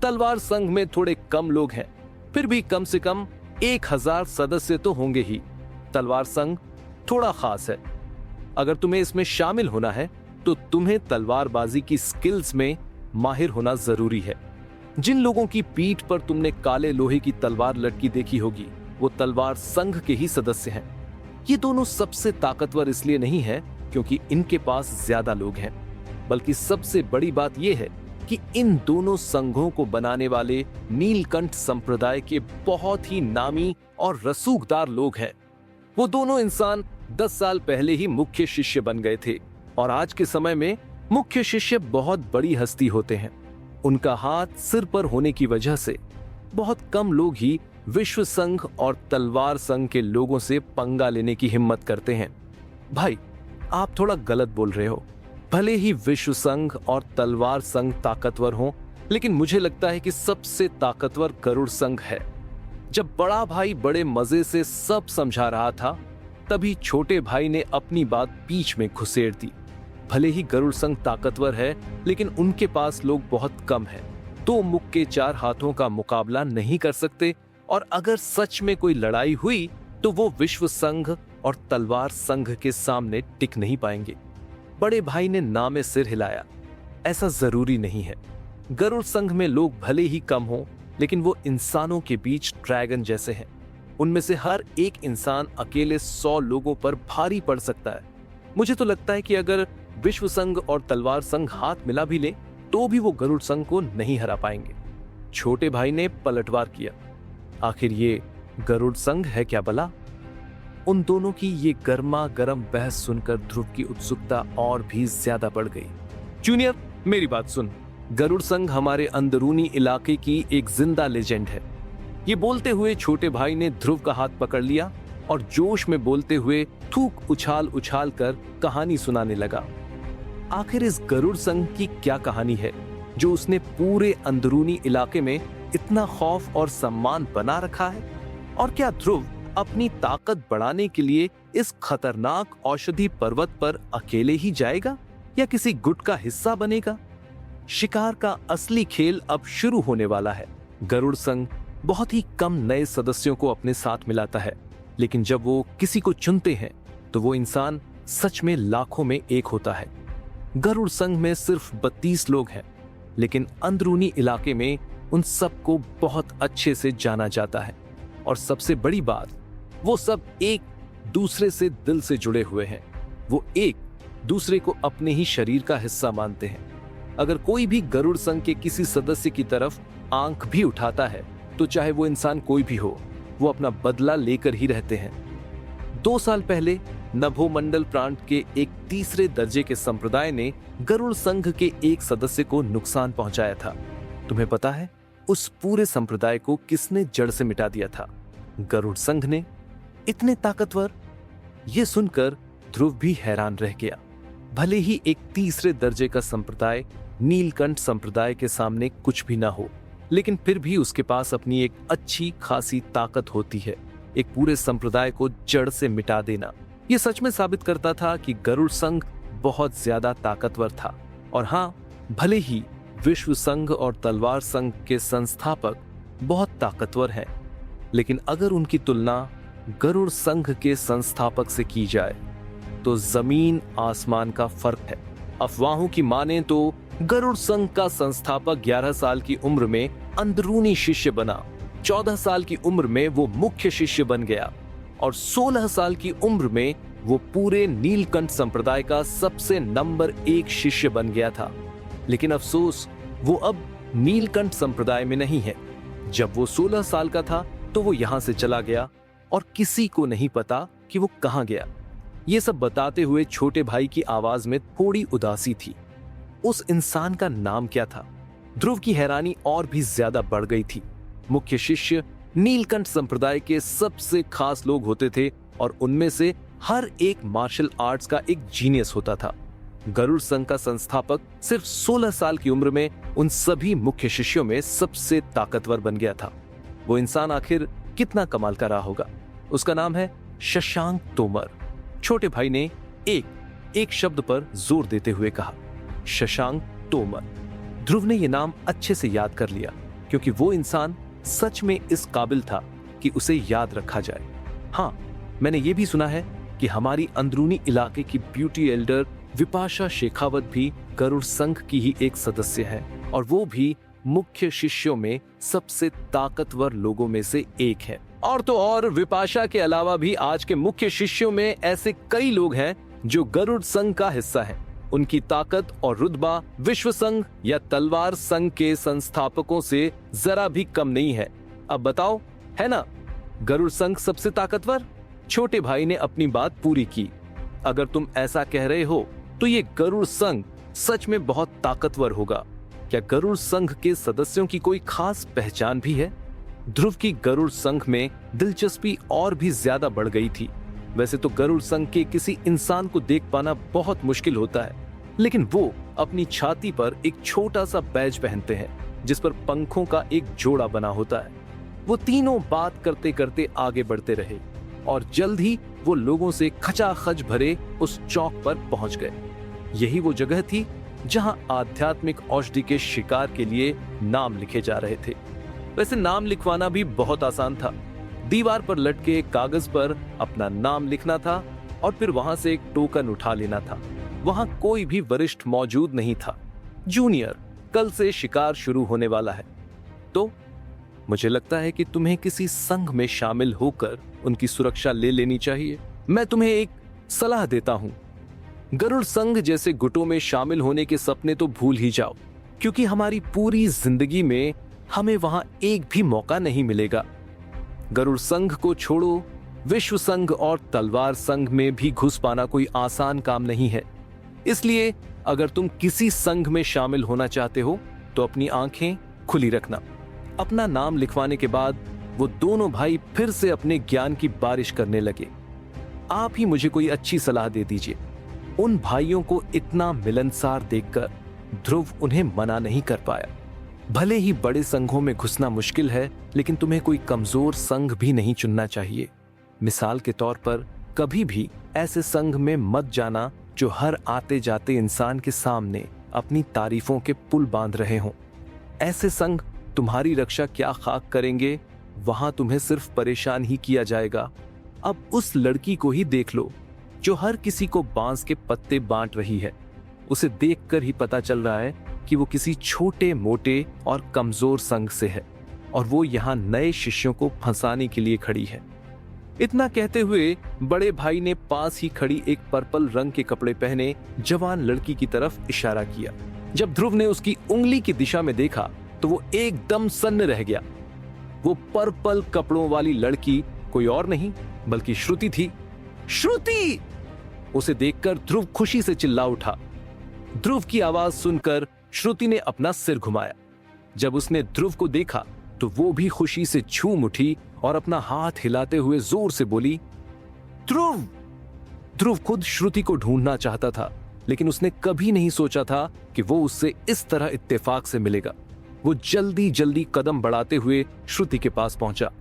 तलवार संघ में थोड़े कम लोग हैं, फिर भी कम से कम 1000 सदस्य तो होंगे ही। तलवार संघ थोड़ा खास है। अगर तुम्हें इसमें शामिल होना है तो तुम्हें तलवारबाजी की स्किल्स में माहिर होना जरूरी है। जिन लोगों की पीठ पर तुमने काले लोहे की तलवार लटकी देखी होगी, वो तलवार संघ के ही सदस्य हैं। ये दोनों सबसे ताकतवर इसलिए नहीं है क्योंकि इनके पास ज्यादा लोग हैं, बल्कि सबसे बड़ी बात यह है कि इन दोनों संघों को बनाने वाले नीलकंठ संप्रदाय के बहुत ही नामी और रसूखदार लोग हैं। वो दोनों इंसान 10 साल पहले ही मुख्य शिष्य बन गए थे, और आज के समय में मुख्य शिष्य बहुत बड़ी हस्ती होते हैं। उनका हाथ सिर पर होने की वजह से बहुत कम लोग ही विश्व संघ और तलवार संघ के लोगों से पंगा लेने की हिम्मत करते हैं। भाई, आप थोड़ा गलत बोल रहे हो। भले ही विश्व संघ और तलवार संघ ताकतवर हों, लेकिन मुझे लगता है कि सबसे ताकतवर गरुड़ संघ है। जब बड़ा भाई बड़े मजे से सब समझा रहा था, तभी छोटे भाई ने अपनी बात बीच में घुसेड़ दी। भले ही गरुड़ संघ ताकतवर है, लेकिन उनके पास लोग बहुत कम हैं। 2 मुख के 4 हाथों का मुकाबला नहीं कर सकते, और अगर सच में कोई लड़ाई हुई तो वो विश्व संघ और तलवार संघ के सामने टिक नहीं पाएंगे। बड़े भाई ने ना में सिर हिलाया। ऐसा जरूरी नहीं है। गरुड़ संघ में लोग भले ही कम हों, लेकिन वो इंसानों के बीच ड्रैगन जैसे हैं। उनमें से हर एक इंसान अकेले 100 लोगों पर भारी पड़ सकता है। मुझे तो लगता है कि अगर विश्व संघ और तलवार संघ हाथ मिला भी ले, तो भी वो गरुड़ संघ को नहीं हरा पाएंगे। छोटे भाई ने पलटवार किया। आखिर ये गरुड़ संघ है क्या भला? उन दोनों की ये गर्मा गर्म बहस सुनकर ध्रुव की उत्सुकता और भी ज्यादा बढ़ गई। जूनियर, मेरी बात सुन। गरुड़ संघ हमारे अंदरूनी इलाके की एक जिंदा लेजेंड है। ये बोलते हुए छोटे भाई ने ध्रुव का हाथ पकड़ लिया और जोश में बोलते हुए थूक उछाल उछाल कर कहानी सुनाने लगा। आखिर इस गरुड़ संघ की क्या कहानी है जो उसने पूरे अंदरूनी इलाके में इतना खौफ और सम्मान बना रखा है? और क्या ध्रुव अपनी ताकत बढ़ाने के लिए इस खतरनाक औषधि पर्वत पर अकेले ही जाएगा या किसी गुट का हिस्सा बनेगा? शिकार का असली खेल अब शुरू होने वाला है। गरुड़ संघ बहुत ही कम नए सदस्यों को अपने साथ मिलाता है, लेकिन जब वो किसी को चुनते हैं तो वो इंसान सच में लाखों में एक होता है। गरुड़ संघ में सिर्फ 32 लोग हैं, लेकिन अंदरूनी इलाके में उन सबको बहुत अच्छे से जाना जाता है। और सबसे बड़ी बात, वो सब एक दूसरे से दिल से जुड़े हुए हैं। वो एक दूसरे को अपने ही शरीर का हिस्सा मानते हैं। अगर कोई भी गरुड़ संघ के किसी सदस्य की तरफ आंख भी उठाता है, तो चाहे वो इंसान कोई भी हो, वो अपना बदला लेकर ही रहते हैं। 2 साल पहले नभोमंडल प्रांत के एक तीसरे दर्जे के संप्रदाय ने गरुड़ संघ के एक सदस्य को नुकसान पहुंचाया था। तुम्हें पता है उस पूरे संप्रदाय को किसने जड़ से मिटा दिया था? गरुड़ संघ ने। इतने ताकतवर? यह सुनकर ध्रुव भी हैरान रह गया। भले ही एक तीसरे दर्जे का संप्रदाय नीलकंठ संप्रदाय के सामने कुछ भी ना हो, लेकिन फिर भी उसके पास अपनी एक अच्छी खासी ताकत होती है। एक पूरे संप्रदाय को जड़ से मिटा देना, यह सच में साबित करता था कि गरुड़ संघ बहुत ज्यादा ताकतवर था। और हाँ, भले ही विश्व संघ और तलवार संघ के संस्थापक बहुत ताकतवर हैं, लेकिन अगर उनकी तुलना गरुड़ संघ के संस्थापक से की जाए तो जमीन आसमान का फर्क है। अफवाहों की माने तो गरुड़ संघ का संस्थापक 11 साल की उम्र में अंदरूनी शिष्य बना। 14 साल की उम्र में वो मुख्य शिष्य बन गया और 16 साल की उम्र में वो पूरे नीलकंठ संप्रदाय का सबसे नंबर 1 शिष्य बन गया था। लेकिन अफसोस, वो अब नीलकंठ संप्रदाय में नहीं है। जब वो 16 साल का था तो वो यहां से चला गया और किसी को नहीं पता कि वो कहां गया। ये सब बताते हुए छोटे भाई की आवाज में थोड़ी उदासी थी। उस इंसान का नाम क्या था? ध्रुव की हैरानी और भी ज्यादा बढ़ गई थी। मुख्य शिष्य नीलकंठ संप्रदाय के सबसे खास लोग होते थे और उनमें से हर एक मार्शल आर्ट्स का एक जीनियस होता था। गरुड़ संघ का संस्थापक सिर्फ 16 साल की उम्र में उन सभी मुख्य शिष्यों में सबसे ताकतवर बन गया था। वो इंसान आखिर कितना कमाल का रहा होगा। उसका नाम है शशांक तोमर। छोटे भाई ने एक शब्द पर जोर देते हुए कहा, शशांक तोमर। ध्रुव ने यह नाम अच्छे से याद कर लिया क्योंकि वो इंसान सच में इस काबिल था कि उसे याद रखा जाए। हाँ, मैंने ये भी सुना है कि हमारी अंदरूनी इलाके की ब्यूटी एल्डर विपाशा शेखावत भी गरुड़ संघ की ही एक सदस्य है और वो भी मुख्य शिष्यों में सबसे ताकतवर लोगों में से एक है। और तो और विपाशा के अलावा भी आज के मुख्य शिष्यों में ऐसे कई लोग हैं जो गरुड़ संघ का हिस्सा हैं। उनकी ताकत और रुतबा विश्व संघ या तलवार संघ के संस्थापकों से जरा भी कम नहीं है। अब बताओ, है ना गरुड़ संघ सबसे ताकतवर? छोटे भाई ने अपनी बात पूरी की। अगर तुम ऐसा कह रहे हो तो ये गरुड़ संघ सच में बहुत ताकतवर होगा। क्या गरुड़ संघ के सदस्यों की कोई खास पहचान भी है? ध्रुव की गरुड़ संघ में दिलचस्पी और भी ज्यादा बढ़ गई थी। वैसे तो गरुड़ संघ के किसी इंसान को देख पाना बहुत मुश्किल होता है, लेकिन वो अपनी छाती पर एक छोटा सा बैज पहनते हैं जिस पर पंखों का एक जोड़ा बना होता है। वो तीनों बात करते करते आगे बढ़ते रहे और जल्द ही वो लोगों से खचाखच भरे उस चौक पर पहुंच गए। यही वो जगह थी जहां आध्यात्मिक औषधि के शिकार के लिए नाम लिखे जा रहे थे। वैसे नाम लिखवाना भी बहुत आसान था। दीवार पर लटके कागज पर अपना नाम लिखना था और फिर वहां से एक टोकन उठा लेना था। वहां कोई भी वरिष्ठ मौजूद नहीं था। जूनियर, कल से शिकार शुरू होने वाला है, तो मुझे लगता है कि तुम्हें किसी संघ में शामिल होकर उनकी सुरक्षा ले लेनी चाहिए। मैं तुम्हें एक सलाह देता हूं, गरुड़ संघ जैसे गुटों में शामिल होने के सपने तो भूल ही जाओ, क्योंकि हमारी पूरी जिंदगी में हमें वहां एक भी मौका नहीं मिलेगा। गरुड़ संघ को छोड़ो, विश्व संघ और तलवार संघ में भी घुस पाना कोई आसान काम नहीं है। इसलिए अगर तुम किसी संघ में शामिल होना चाहते हो तो अपनी आंखें खुली रखना। अपना नाम लिखवाने के बाद वो दोनों भाई फिर से अपने ज्ञान की बारिश करने लगे। आप ही मुझे कोई अच्छी सलाह दे दीजिए। उन भाइयों को इतना मिलनसार देखकर ध्रुव उन्हें मना नहीं कर पाया। भले ही बड़े संघों में घुसना मुश्किल है, लेकिन तुम्हें कोई कमजोर संघ भी नहीं चुनना चाहिए। मिसाल के तौर पर कभी भी ऐसे संघ में मत जाना जो हर आते जाते इंसान के सामने अपनी तारीफों के पुल बांध रहे हों। ऐसे संघ तुम्हारी रक्षा क्या खाक करेंगे, वहां तुम्हें सिर्फ परेशान ही किया जाएगा। अब उस लड़की को ही देख लो जो हर किसी को बांस के पत्ते बांट रही है। उसे देखकर ही पता चल रहा है कि वो किसी छोटे मोटे और कमजोर संघ से है और वो यहाँ नए शिष्यों को फंसाने के लिए खड़ी है। इतना कहते हुए बड़े भाई ने पास ही खड़ी एक पर्पल रंग के कपड़े पहने जवान लड़की की तरफ इशारा किया। जब ध्रुव ने उसकी उंगली की दिशा में देखा तो वो एकदम सन्न रह गया। वो पर्पल कपड़ों वाली लड़की कोई और नहीं बल्कि श्रुति थी। श्रुति! उसे देखकर ध्रुव खुशी से चिल्ला उठा। ध्रुव की आवाज सुनकर श्रुति ने अपना सिर घुमाया। जब उसने ध्रुव को देखा तो वो भी खुशी से झूम उठी और अपना हाथ हिलाते हुए जोर से बोली, ध्रुव! ध्रुव खुद श्रुति को ढूंढना चाहता था, लेकिन उसने कभी नहीं सोचा था कि वो उससे इस तरह इत्तेफाक से मिलेगा। वो जल्दी जल्दी कदम बढ़ाते हुए श्रुति के पास पहुंचा।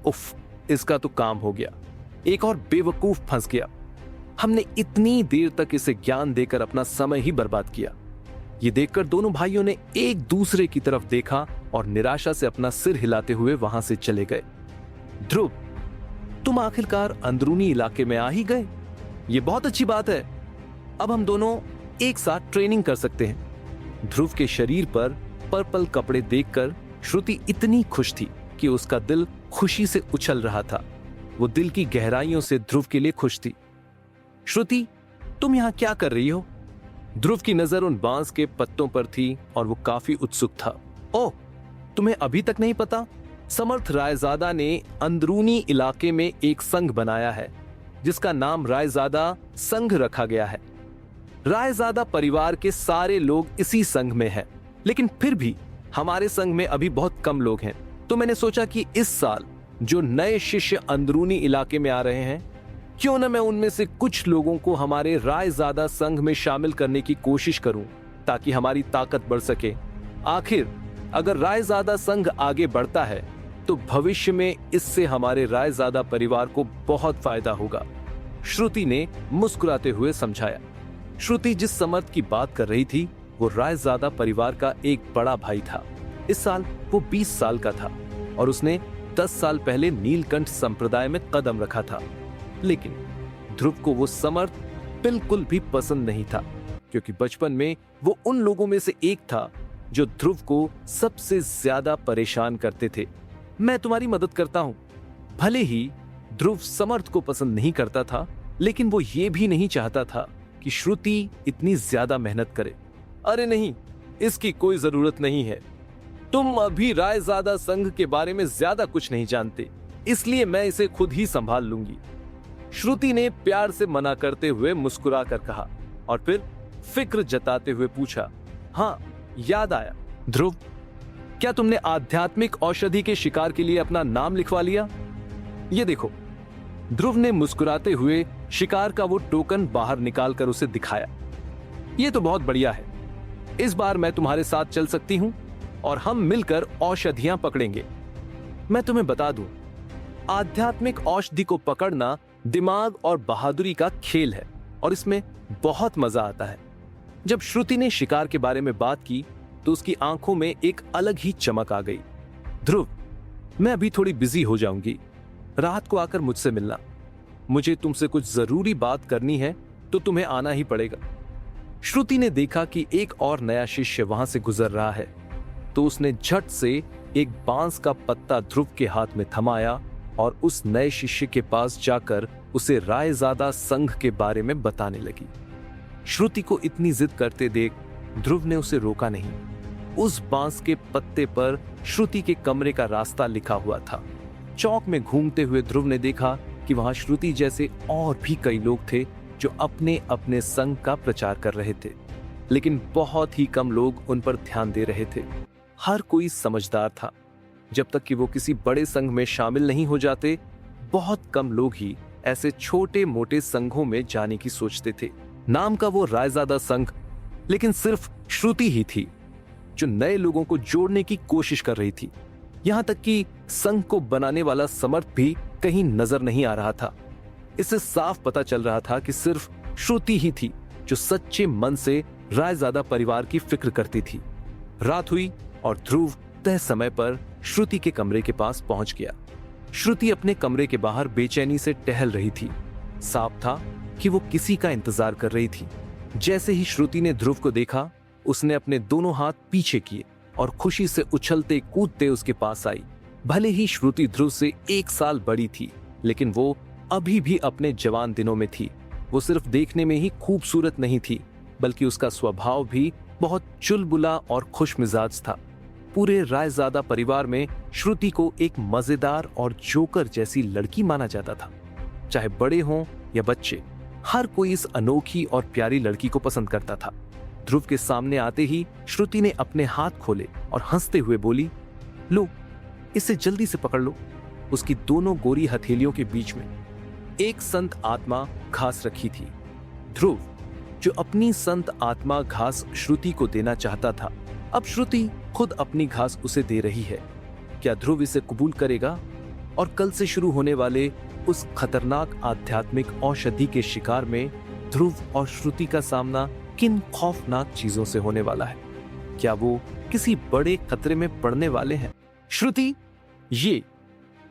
उफ, इसका तो काम हो गया। एक और बेवकूफ फंस गया। हमने इतनी देर तक इसे ज्ञान देकर अपना समय ही बर्बाद किया। ये देखकर दोनों भाइयों ने एक दूसरे की तरफ देखा और निराशा से अपना सिर हिलाते हुए वहां से चले गए। ध्रुव, तुम आखिरकार अंदरूनी इलाके में आ ही गए। ये बहुत अच्छी बात है। अब हम दोनों एक साथ ट्रेनिंग कर सकते हैं। ध्रुव के शरीर पर पर्पल कपड़े देखकर श्रुति इतनी खुश थी कि उसका दिल खुशी से उछल रहा था। वो दिल की गहराइयों से ध्रुव के लिए खुश थी। श्रुति, तुम यहां क्या कर रही हो? ध्रुव की नजर उन बांस के पत्तों पर थी और वो काफी उत्सुक था। ओह, तुम्हें अभी तक नहीं पता? समर्थ रायजादा ने अंदरूनी इलाके में एक संघ बनाया है जिसका नाम रायजादा संघ रखा गया है। रायजादा परिवार के सारे लोग इसी संघ में हैं, लेकिन फिर भी हमारे संघ में अभी बहुत कम लोग हैं। तो मैंने सोचा कि इस साल जो नए शिष्य अंदरूनी इलाके में आ रहे हैं, क्यों न मैं उनमें से कुछ लोगों को हमारे रायजादा संघ में शामिल करने की कोशिश करूं, ताकि हमारी ताकत बढ़ सके। आखिर अगर रायजादा संघ आगे बढ़ता है तो भविष्य में इससे हमारे रायजादा परिवार को बहुत फायदा होगा, श्रुति ने मुस्कुराते हुए समझाया। श्रुति जिस समर्थ की बात कर रही थी वो रायजादा परिवार का एक बड़ा भाई था। इस साल वो 20 साल का था और उसने 10 साल पहले नीलकंठ संप्रदाय में कदम रखा था। लेकिन ध्रुव को वो समर्थ बिल्कुल भी पसंद नहीं था, क्योंकि बचपन में वो उन लोगों में से एक था जो ध्रुव को सबसे ज्यादा परेशान करते थे। मैं तुम्हारी मदद करता हूं। भले ही ध्रुव समर्थ को पसंद नहीं करता था, लेकिन वो ये भी नहीं चाहता था कि श्रुति इतनी ज्यादा मेहनत करे। अरे नहीं, इसकी कोई जरूरत नहीं है। तुम अभी रायजादा संघ के बारे में ज्यादा कुछ नहीं जानते, इसलिए मैं इसे खुद ही संभाल लूंगी, श्रुति ने प्यार से मना करते हुए मुस्कुरा कर कहा और फिर फिक्र जताते हुए पूछा, हाँ याद आया। ध्रुव, क्या तुमने आध्यात्मिक औषधि के शिकार के लिए अपना नाम लिखवा लिया? ये देखो। ध्रुव ने मुस्कुराते हुए शिकार का वो टोकन बाहर निकालकर उसे दिखाया। ये तो बहुत बढ़िया है। इस बार मैं तुम्हारे साथ चल सकती हूं और हम मिलकर औषधियां पकड़ेंगे। मैं तुम्हें बता दूं, आध्यात्मिक औषधि को पकड़ना दिमाग और बहादुरी का खेल है और इसमें बहुत मजा आता है। जब श्रुति ने शिकार के बारे में बात की तो उसकी आंखों में एक अलग ही चमक आ गई। ध्रुव, मैं अभी थोड़ी बिजी हो जाऊंगी, रात को आकर मुझसे मिलना। मुझे तुमसे कुछ जरूरी बात करनी है तो तुम्हें आना ही पड़ेगा। श्रुति ने देखा कि एक और नया शिष्य वहां से गुजर रहा है, तो उसने झट से एक बांस का पत्ता ध्रुव के हाथ में थमाया और उस नए शिष्य के पास जाकर उसे रायजादा संघ के बारे में बताने लगी। श्रुति को इतनी जिद करते देख ध्रुव ने उसे रोका नहीं। उस बांस के पत्ते पर श्रुति के कमरे का रास्ता लिखा हुआ था। चौक में घूमते हुए ध्रुव ने देखा कि वहां श्रुति जैसे और भी कई लोग थे जो अपने अपने संघ का प्रचार कर रहे थे, लेकिन बहुत ही कम लोग उन पर ध्यान दे रहे थे। हर कोई समझदार था। जब तक कि वो किसी बड़े संघ में शामिल नहीं हो जाते, बहुत कम लोग ही ऐसे छोटे मोटे संघों में जाने की सोचते थे। नाम का वो रायजादा संघ, लेकिन सिर्फ श्रुति ही थी जो नए लोगों को जोड़ने की कोशिश कर रही थी। यहां तक कि संघ को बनाने वाला समर्थ भी कहीं नजर नहीं आ रहा था। इससे साफ पता चल रहा था कि सिर्फ श्रुति ही थी जो सच्चे मन से रायजादा परिवार की फिक्र करती थी। रात हुई और ध्रुव तय समय पर श्रुति के कमरे के पास पहुंच गया। श्रुति अपने कमरे के बाहर बेचैनी से टहल रही थी। साफ था कि वो किसी का इंतजार कर रही थी। जैसे ही श्रुति ने ध्रुव को देखा, उसने अपने दोनों हाथ पीछे किए और खुशी से उछलते कूदते उसके पास आई। भले ही श्रुति ध्रुव से 1 साल बड़ी थी, लेकिन वो अभी भी अपने जवान दिनों में थी। वो सिर्फ देखने में ही खूबसूरत नहीं थी, बल्कि उसका स्वभाव भी बहुत चुलबुला और खुशमिजाज था। पूरे रायजादा परिवार में श्रुति को एक मजेदार और जोकर जैसी लड़की माना जाता था। चाहे बड़े हों या बच्चे, हर कोई इस अनोखी और प्यारी लड़की को पसंद करता था। ध्रुव के सामने आते ही श्रुति ने अपने हाथ खोले और हंसते हुए बोली, लो, इसे जल्दी से पकड़ लो। उसकी दोनों गोरी हथेलियों के बीच में एक संत आत्मा घास रखी थी। ध्रुव, जो अपनी संत आत्मा घास श्रुति को देना चाहता था, अब श्रुति खुद अपनी घास उसे दे रही है। क्या ध्रुव इसे कबूल करेगा? और कल से शुरू होने वाले उस खतरनाक आध्यात्मिक औषधि के शिकार में ध्रुव और श्रुति का सामना किन खौफनाक चीजों से होने वाला है? क्या वो किसी बड़े खतरे में पड़ने वाले हैं? श्रुति, ये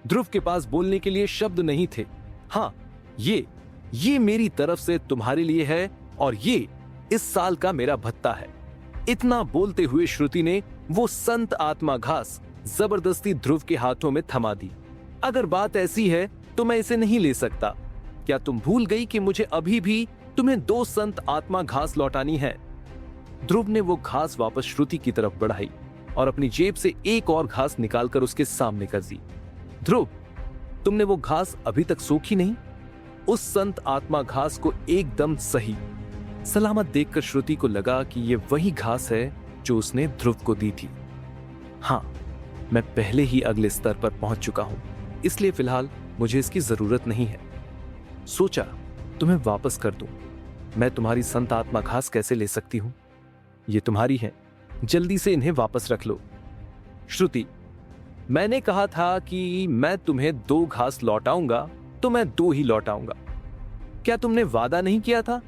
ध्रुव के पास बोलने के लिए शब्द नहीं थे। हाँ, ये मेरी तरफ से तुम्हारे लिए है और ये इस साल का मेरा भत्ता है। इतना बोलते हुए श्रुति ने वो संत आत्मा घास जबरदस्ती ध्रुव के हाथों में थमा दी। अगर बात ऐसी है तो मैं इसे नहीं ले सकता। क्या तुम भूल गई कि मुझे अभी भी तुम्हें 2 संत आत्मा घास लौटानी है? ध्रुव ने वो घास वापस श्रुति की तरफ बढ़ाई और अपनी जेब से एक और घास निकालकर उसके सामने कर दी। ध्रुव, तुमने वो घास अभी तक सोखी नहीं? उस संत आत्मा घास को एकदम सही सलामत देखकर श्रुति को लगा कि ये वही घास है जो उसने ध्रुव को दी थी। हाँ, मैं पहले ही अगले स्तर पर पहुंच चुका हूं, इसलिए फिलहाल मुझे इसकी जरूरत नहीं है। सोचा तुम्हें वापस कर दूं। मैं तुम्हारी संत आत्मा घास कैसे ले सकती हूं? ये तुम्हारी है, जल्दी से इन्हें वापस रख लो। श्रुति, मैंने कहा था कि मैं तुम्हें 2 घास लौटाऊंगा तो मैं 2 ही लौटाऊंगा। क्या तुमने वादा नहीं किया था?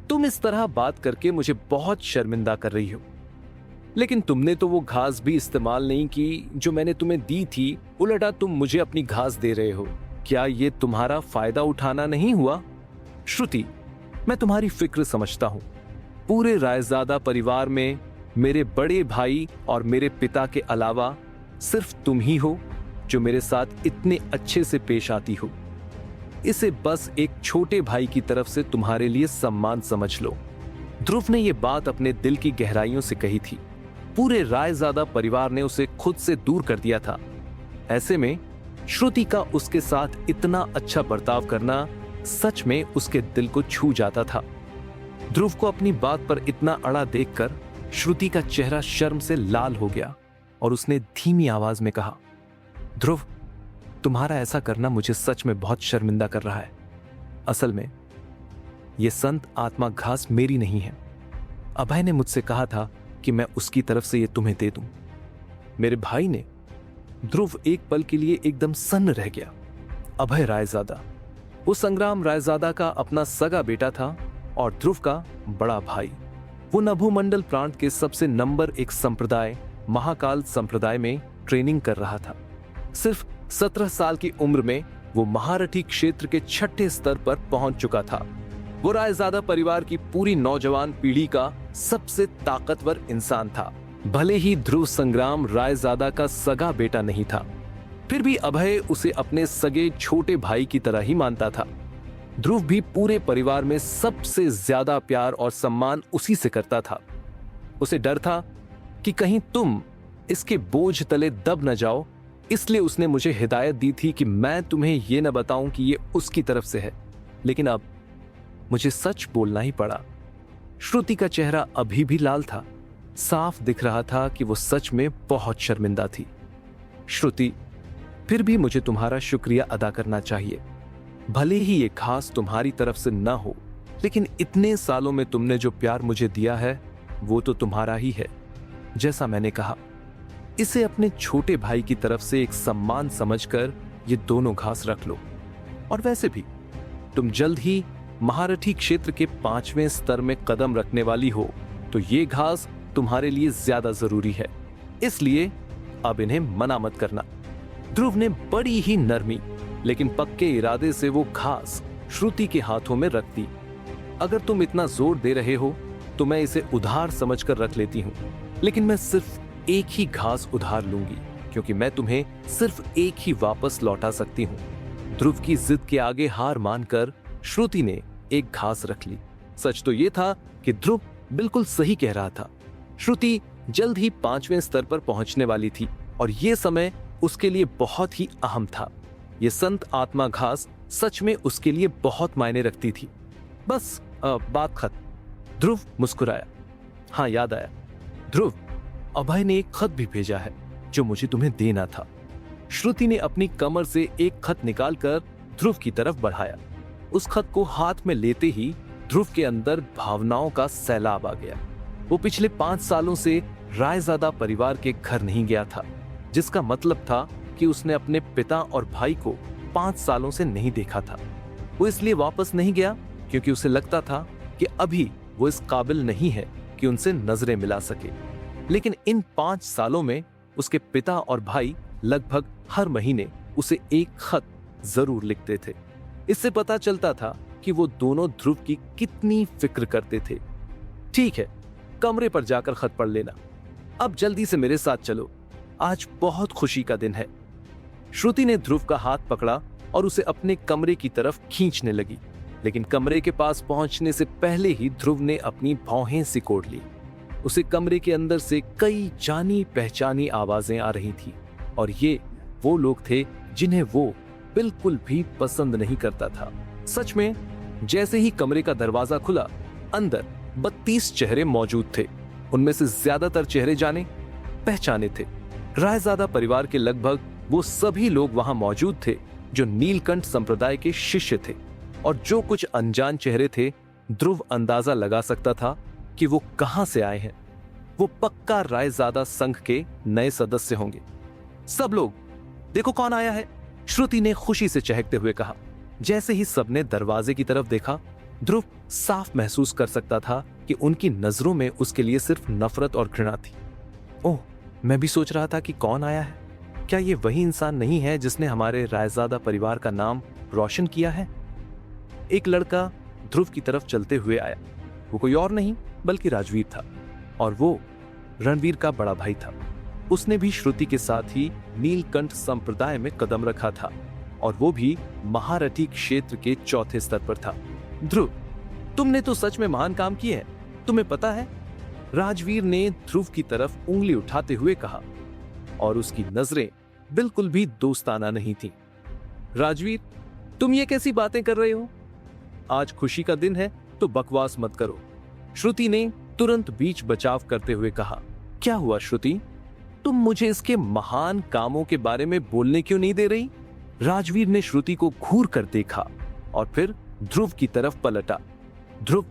तुम इस तरह बात करके मुझे बहुत शर्मिंदा कर रही हो। लेकिन तुमने तो वो घास भी इस्तेमाल नहीं की जो मैंने तुम्हें दी थी, उल्टा तुम मुझे अपनी घास दे रहे हो। क्या ये तुम्हारा फायदा उठाना नहीं हुआ? श्रुति, मैं तुम्हारी फिक्र समझता हूं। पूरे रायजादा परिवार में मेरे बड़े भाई और मेरे पिता के अलावा सिर्फ तुम ही हो जो मेरे साथ इतने अच्छे से पेश आती हो। इसे बस एक छोटे भाई की तरफ से तुम्हारे लिए सम्मान समझ लो। ध्रुव ने यह बात अपने दिल की गहराइयों से कही थी। पूरे रायजादा परिवार ने उसे खुद से दूर कर दिया था। ऐसे में श्रुति का उसके साथ इतना अच्छा बर्ताव करना सच में उसके दिल को छू जाता था। ध्रुव को अपनी बात पर इतना अड़ा देखकर श्रुति का चेहरा शर्म से लाल हो गया और उसने धीमी आवाज में कहा, ध्रुव, तुम्हारा ऐसा करना मुझे सच में बहुत शर्मिंदा कर रहा है। असल में यह संत आत्मा घास मेरी नहीं है। अभय ने मुझसे कहा था कि मैं उसकी तरफ से यह तुम्हें दे दूं। मेरे भाई ने। ध्रुव एक पल के लिए एकदम सन्न रह गया। अभय रायजादा, वो संग्राम रायजादा का अपना सगा बेटा था और ध्रुव का बड़ा भाई। वो नभुमंडल प्रांत के सबसे नंबर 1 संप्रदाय महाकाल संप्रदाय में ट्रेनिंग कर रहा था। सिर्फ 17 साल की उम्र में वो महारथी क्षेत्र के 6ठे स्तर पर पहुंच चुका था। वो रायजादा परिवार की पूरी नौजवान पीढ़ी का सबसे ताकतवर इंसान था। भले ही ध्रुव संग्राम रायजादा का सगा बेटा नहीं था, फिर भी अभय उसे अपने सगे छोटे भाई की तरह ही मानता था। ध्रुव भी पूरे परिवार में सबसे ज्यादा प्यार और सम्मान उसी से करता था। उसे डर था कि कहीं तुम इसके बोझ तले दब न जाओ, इसलिए उसने मुझे हिदायत दी थी कि मैं तुम्हें यह न बताऊं कि यह उसकी तरफ से है। लेकिन अब मुझे सच बोलना ही पड़ा। श्रुति का चेहरा अभी भी लाल था। साफ दिख रहा था कि वो सच में बहुत शर्मिंदा थी। श्रुति, फिर भी मुझे तुम्हारा शुक्रिया अदा करना चाहिए। भले ही ये खास तुम्हारी तरफ से न हो, लेकिन इतने सालों में तुमने जो प्यार मुझे दिया है वो तो तुम्हारा ही है। जैसा मैंने कहा, इसे अपने छोटे भाई की तरफ से एक सम्मान समझकर ये दोनों घास रख लो। और वैसे भी तुम जल्द ही महारथी क्षेत्र के 5वें स्तर में कदम रखने वाली हो, तो ये घास तुम्हारे लिए ज्यादा जरूरी है, इसलिए अब इन्हें मना मत करना। ध्रुव ने बड़ी ही नरमी लेकिन पक्के इरादे से वो घास श्रुति के हाथों में रख दी। अगर तुम इतना जोर दे रहे हो तो मैं इसे उधार समझकर रख लेती हूँ, लेकिन मैं सिर्फ एक ही घास उधार लूंगी, क्योंकि मैं तुम्हें सिर्फ एक ही वापस लौटा सकती हूँ। ध्रुव की जिद के आगे हार मानकर श्रुति ने एक घास रख ली। सच तो यह था कि ध्रुव बिल्कुल सही कह रहा था। श्रुति जल्द ही 5वें स्तर पर पहुंचने वाली थी और यह समय उसके लिए बहुत ही अहम था। यह संत आत्मा घास सच में उसके लिए बहुत मायने रखती थी। बस बात खत्म। ध्रुव मुस्कुराया। हाँ, याद आया ध्रुव, अभय ने एक खत भी भेजा है जो मुझे तुम्हें देना था। श्रुति ने अपनी कमर से एक खत निकालकर ध्रुव की तरफ बढ़ाया। उस खत को हाथ में लेते ही ध्रुव के अंदर भावनाओं का सैलाब आ गया। वो पिछले 5 सालों से रायजादा परिवार के घर नहीं गया था, जिसका मतलब था कि उसने अपने पिता और भाई को 5 सालों से नहीं देखा था। वो इसलिए वापस नहीं गया क्योंकि उसे लगता था कि अभी वो इस काबिल नहीं है कि उनसे नजरें मिला सके। लेकिन इन 5 सालों में उसके पिता और भाई लगभग हर महीने उसे एक खत जरूर लिखते थे। इससे पता चलता था कि वो दोनों ध्रुव की कितनी फिक्र करते थे। ठीक है, कमरे पर जाकर खत पढ़ लेना। अब जल्दी से मेरे साथ चलो। आज बहुत खुशी का दिन है। श्रुति ने ध्रुव का हाथ पकड़ा और उसे अपने कमरे की तरफ खींचने लगी, लेकिन कमरे के पास पहुंचने से पहले ही ध्रुव ने अपनी भौहें सिकोड़ ली। उसे कमरे के अंदर से कई जानी पहचानी आवाजें आ रही थी और ये वो लोग थे जिन्हें वो बिल्कुल भी पसंद नहीं करता था। सच में जैसे ही कमरे का दरवाजा खुला, अंदर 32 चेहरे मौजूद थे। उनमें से ज्यादातर चेहरे जाने पहचाने थे। रायजादा परिवार के लगभग वो सभी लोग वहां मौजूद थे जो नीलकंठ संप्रदाय के शिष्य थे, और जो कुछ अनजान चेहरे थे, ध्रुव अंदाजा लगा सकता था कि वो कहां से आए हैं। वो पक्का रायजादा संघ के नए सदस्य होंगे। सब लोग देखो कौन आया है, श्रुति ने खुशी से चहकते हुए कहा। जैसे ही सबने दरवाजे की तरफ देखा, ध्रुव साफ महसूस कर सकता था कि उनकी नजरों में उसके लिए सिर्फ नफरत और घृणा थी। ओह, मैं भी सोच रहा था कि कौन आया है। क्या ये वही इंसान नहीं है जिसने हमारे रायजादा परिवार का नाम रोशन किया है? एक लड़का ध्रुव की तरफ चलते हुए आया। वो कोई और नहीं बल्कि राजवीर था, और वो रणवीर का बड़ा भाई था। उसने भी श्रुति के साथ ही नीलकंठ संप्रदाय में कदम रखा था, और वो भी महारथी क्षेत्र के चौथे स्तर पर था। ध्रुव, तुमने तो सच में महान काम किए हैं, तुम्हें पता है? राजवीर ने ध्रुव की तरफ उंगली उठाते हुए कहा, और उसकी नजरें बिल्कुल भी दोस्ताना नहीं थीं। राजवीर, तुम ये कैसी बातें कर रहे हो? आज खुशी का दिन है तो बकवास मत करो, श्रुति ने तुरंत बीच बचाव करते हुए कहा। क्या हुआ श्रुति, तुम मुझे इसके महान कामों के बारे में बोलने क्यों नहीं दे रही? राजवीर ने श्रुति को घूर कर देखा और फिर ध्रुव की तरफ पलटा। ध्रुव,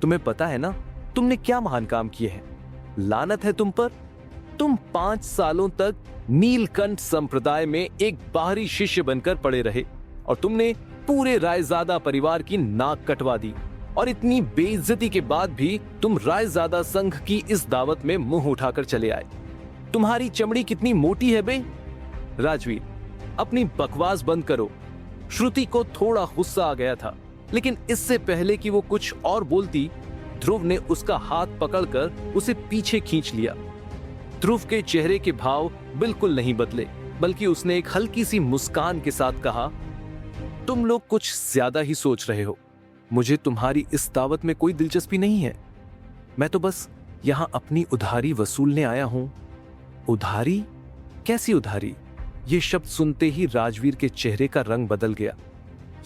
तुम्हें पता है ना तुमने क्या महान काम किए हैं? लानत है तुम पर। तुम 5 सालों तक नीलकंठ संप्रदाय में एक बाहरी शिष्य बनकर पड़े रहे, और तुमने पूरे रायजादा परिवार की नाक कटवा दी, और इतनी बेइज्जती के बाद भी तुम रायजादा संघ की इस दावत में मुंह उठाकर चले आए। तुम्हारी चमड़ी कितनी मोटी है बे? राजवीर, अपनी बकवास बंद करो। श्रुति को थोड़ा गुस्सा आ गया था, लेकिन इससे पहले कि वो कुछ और बोलती, ध्रुव ने उसका हाथ पकड़कर उसे पीछे खींच लिया। ध्रुव के चेहरे के भाव बिल्कुल नहीं बदले, बल्कि उसने एक हल्की सी मुस्कान के साथ कहा, तुम लोग कुछ ज्यादा ही सोच रहे हो। मुझे तुम्हारी इस दावत में कोई दिलचस्पी नहीं है। मैं तो बस यहां अपनी उधारी वसूलने आया हूं। उधारी? कैसी उधारी? ये शब्द सुनते ही राजवीर के चेहरे का रंग बदल गया।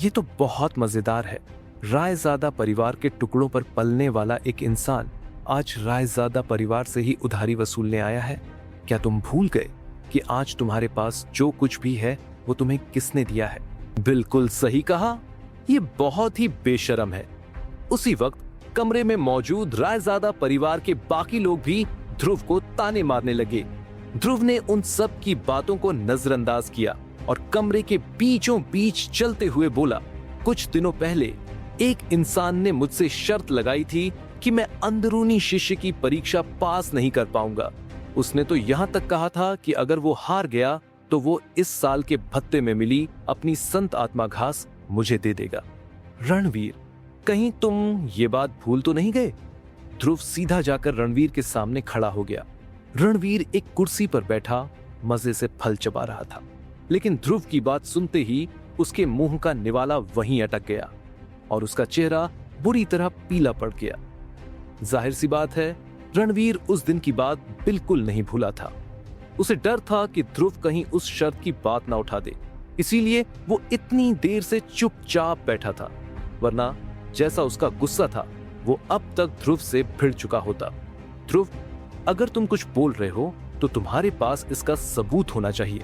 ये तो बहुत मजेदार है। रायजादा परिवार के टुकड़ों पर पलने वाला एक इंसान आज रायजादा परिवार से ही उधारी वसूलने आया है। क्या तुम भूल गए कि आज तुम्हारे पास जो कुछ भी है वो तुम्हें किसने दिया है? बिल्कुल सही कहा, ये बहुत ही बेशर्म है। उसी वक्त कमरे में मौजूद रायजादा परिवार के बाकी लोग भी ध्रुव को ताने मारने लगे। ध्रुव ने उन सब की बातों को नजरअंदाज किया और कमरे के बीचों बीच चलते हुए बोला, कुछ दिनों पहले एक इंसान ने मुझसे शर्त लगाई थी कि मैं अंदरूनी शिष्य की परीक्षा पास नहीं कर पाऊंगा। उसने तो यहां तक कहा था कि अगर वो हार गया तो वो इस साल के भत्ते में मिली अपनी संत आत्मा घास मुझे दे देगा। रणवीर, कहीं तुम ये बात भूल तो नहीं गए? ध्रुव सीधा जाकर रणवीर के सामने खड़ा हो गया। रणवीर एक कुर्सी पर बैठा मजे से फल चबा रहा था, लेकिन ध्रुव की बात सुनते ही उसके मुंह का निवाला वहीं अटक गया और उसका चेहरा बुरी तरह पीला पड़ गया। जाहिर सी बात है, रणवीर उस दिन की बात बिल्कुल नहीं भूला था। उसे डर था कि ध्रुव कहीं उस शर्त की बात ना उठा दे, इसीलिए वो इतनी देर से चुपचाप बैठा था, वरना जैसा उसका गुस्सा था वो अब तक ध्रुव से भिड़ चुका होता। ध्रुव, अगर तुम कुछ बोल रहे हो तो तुम्हारे पास इसका सबूत होना चाहिए।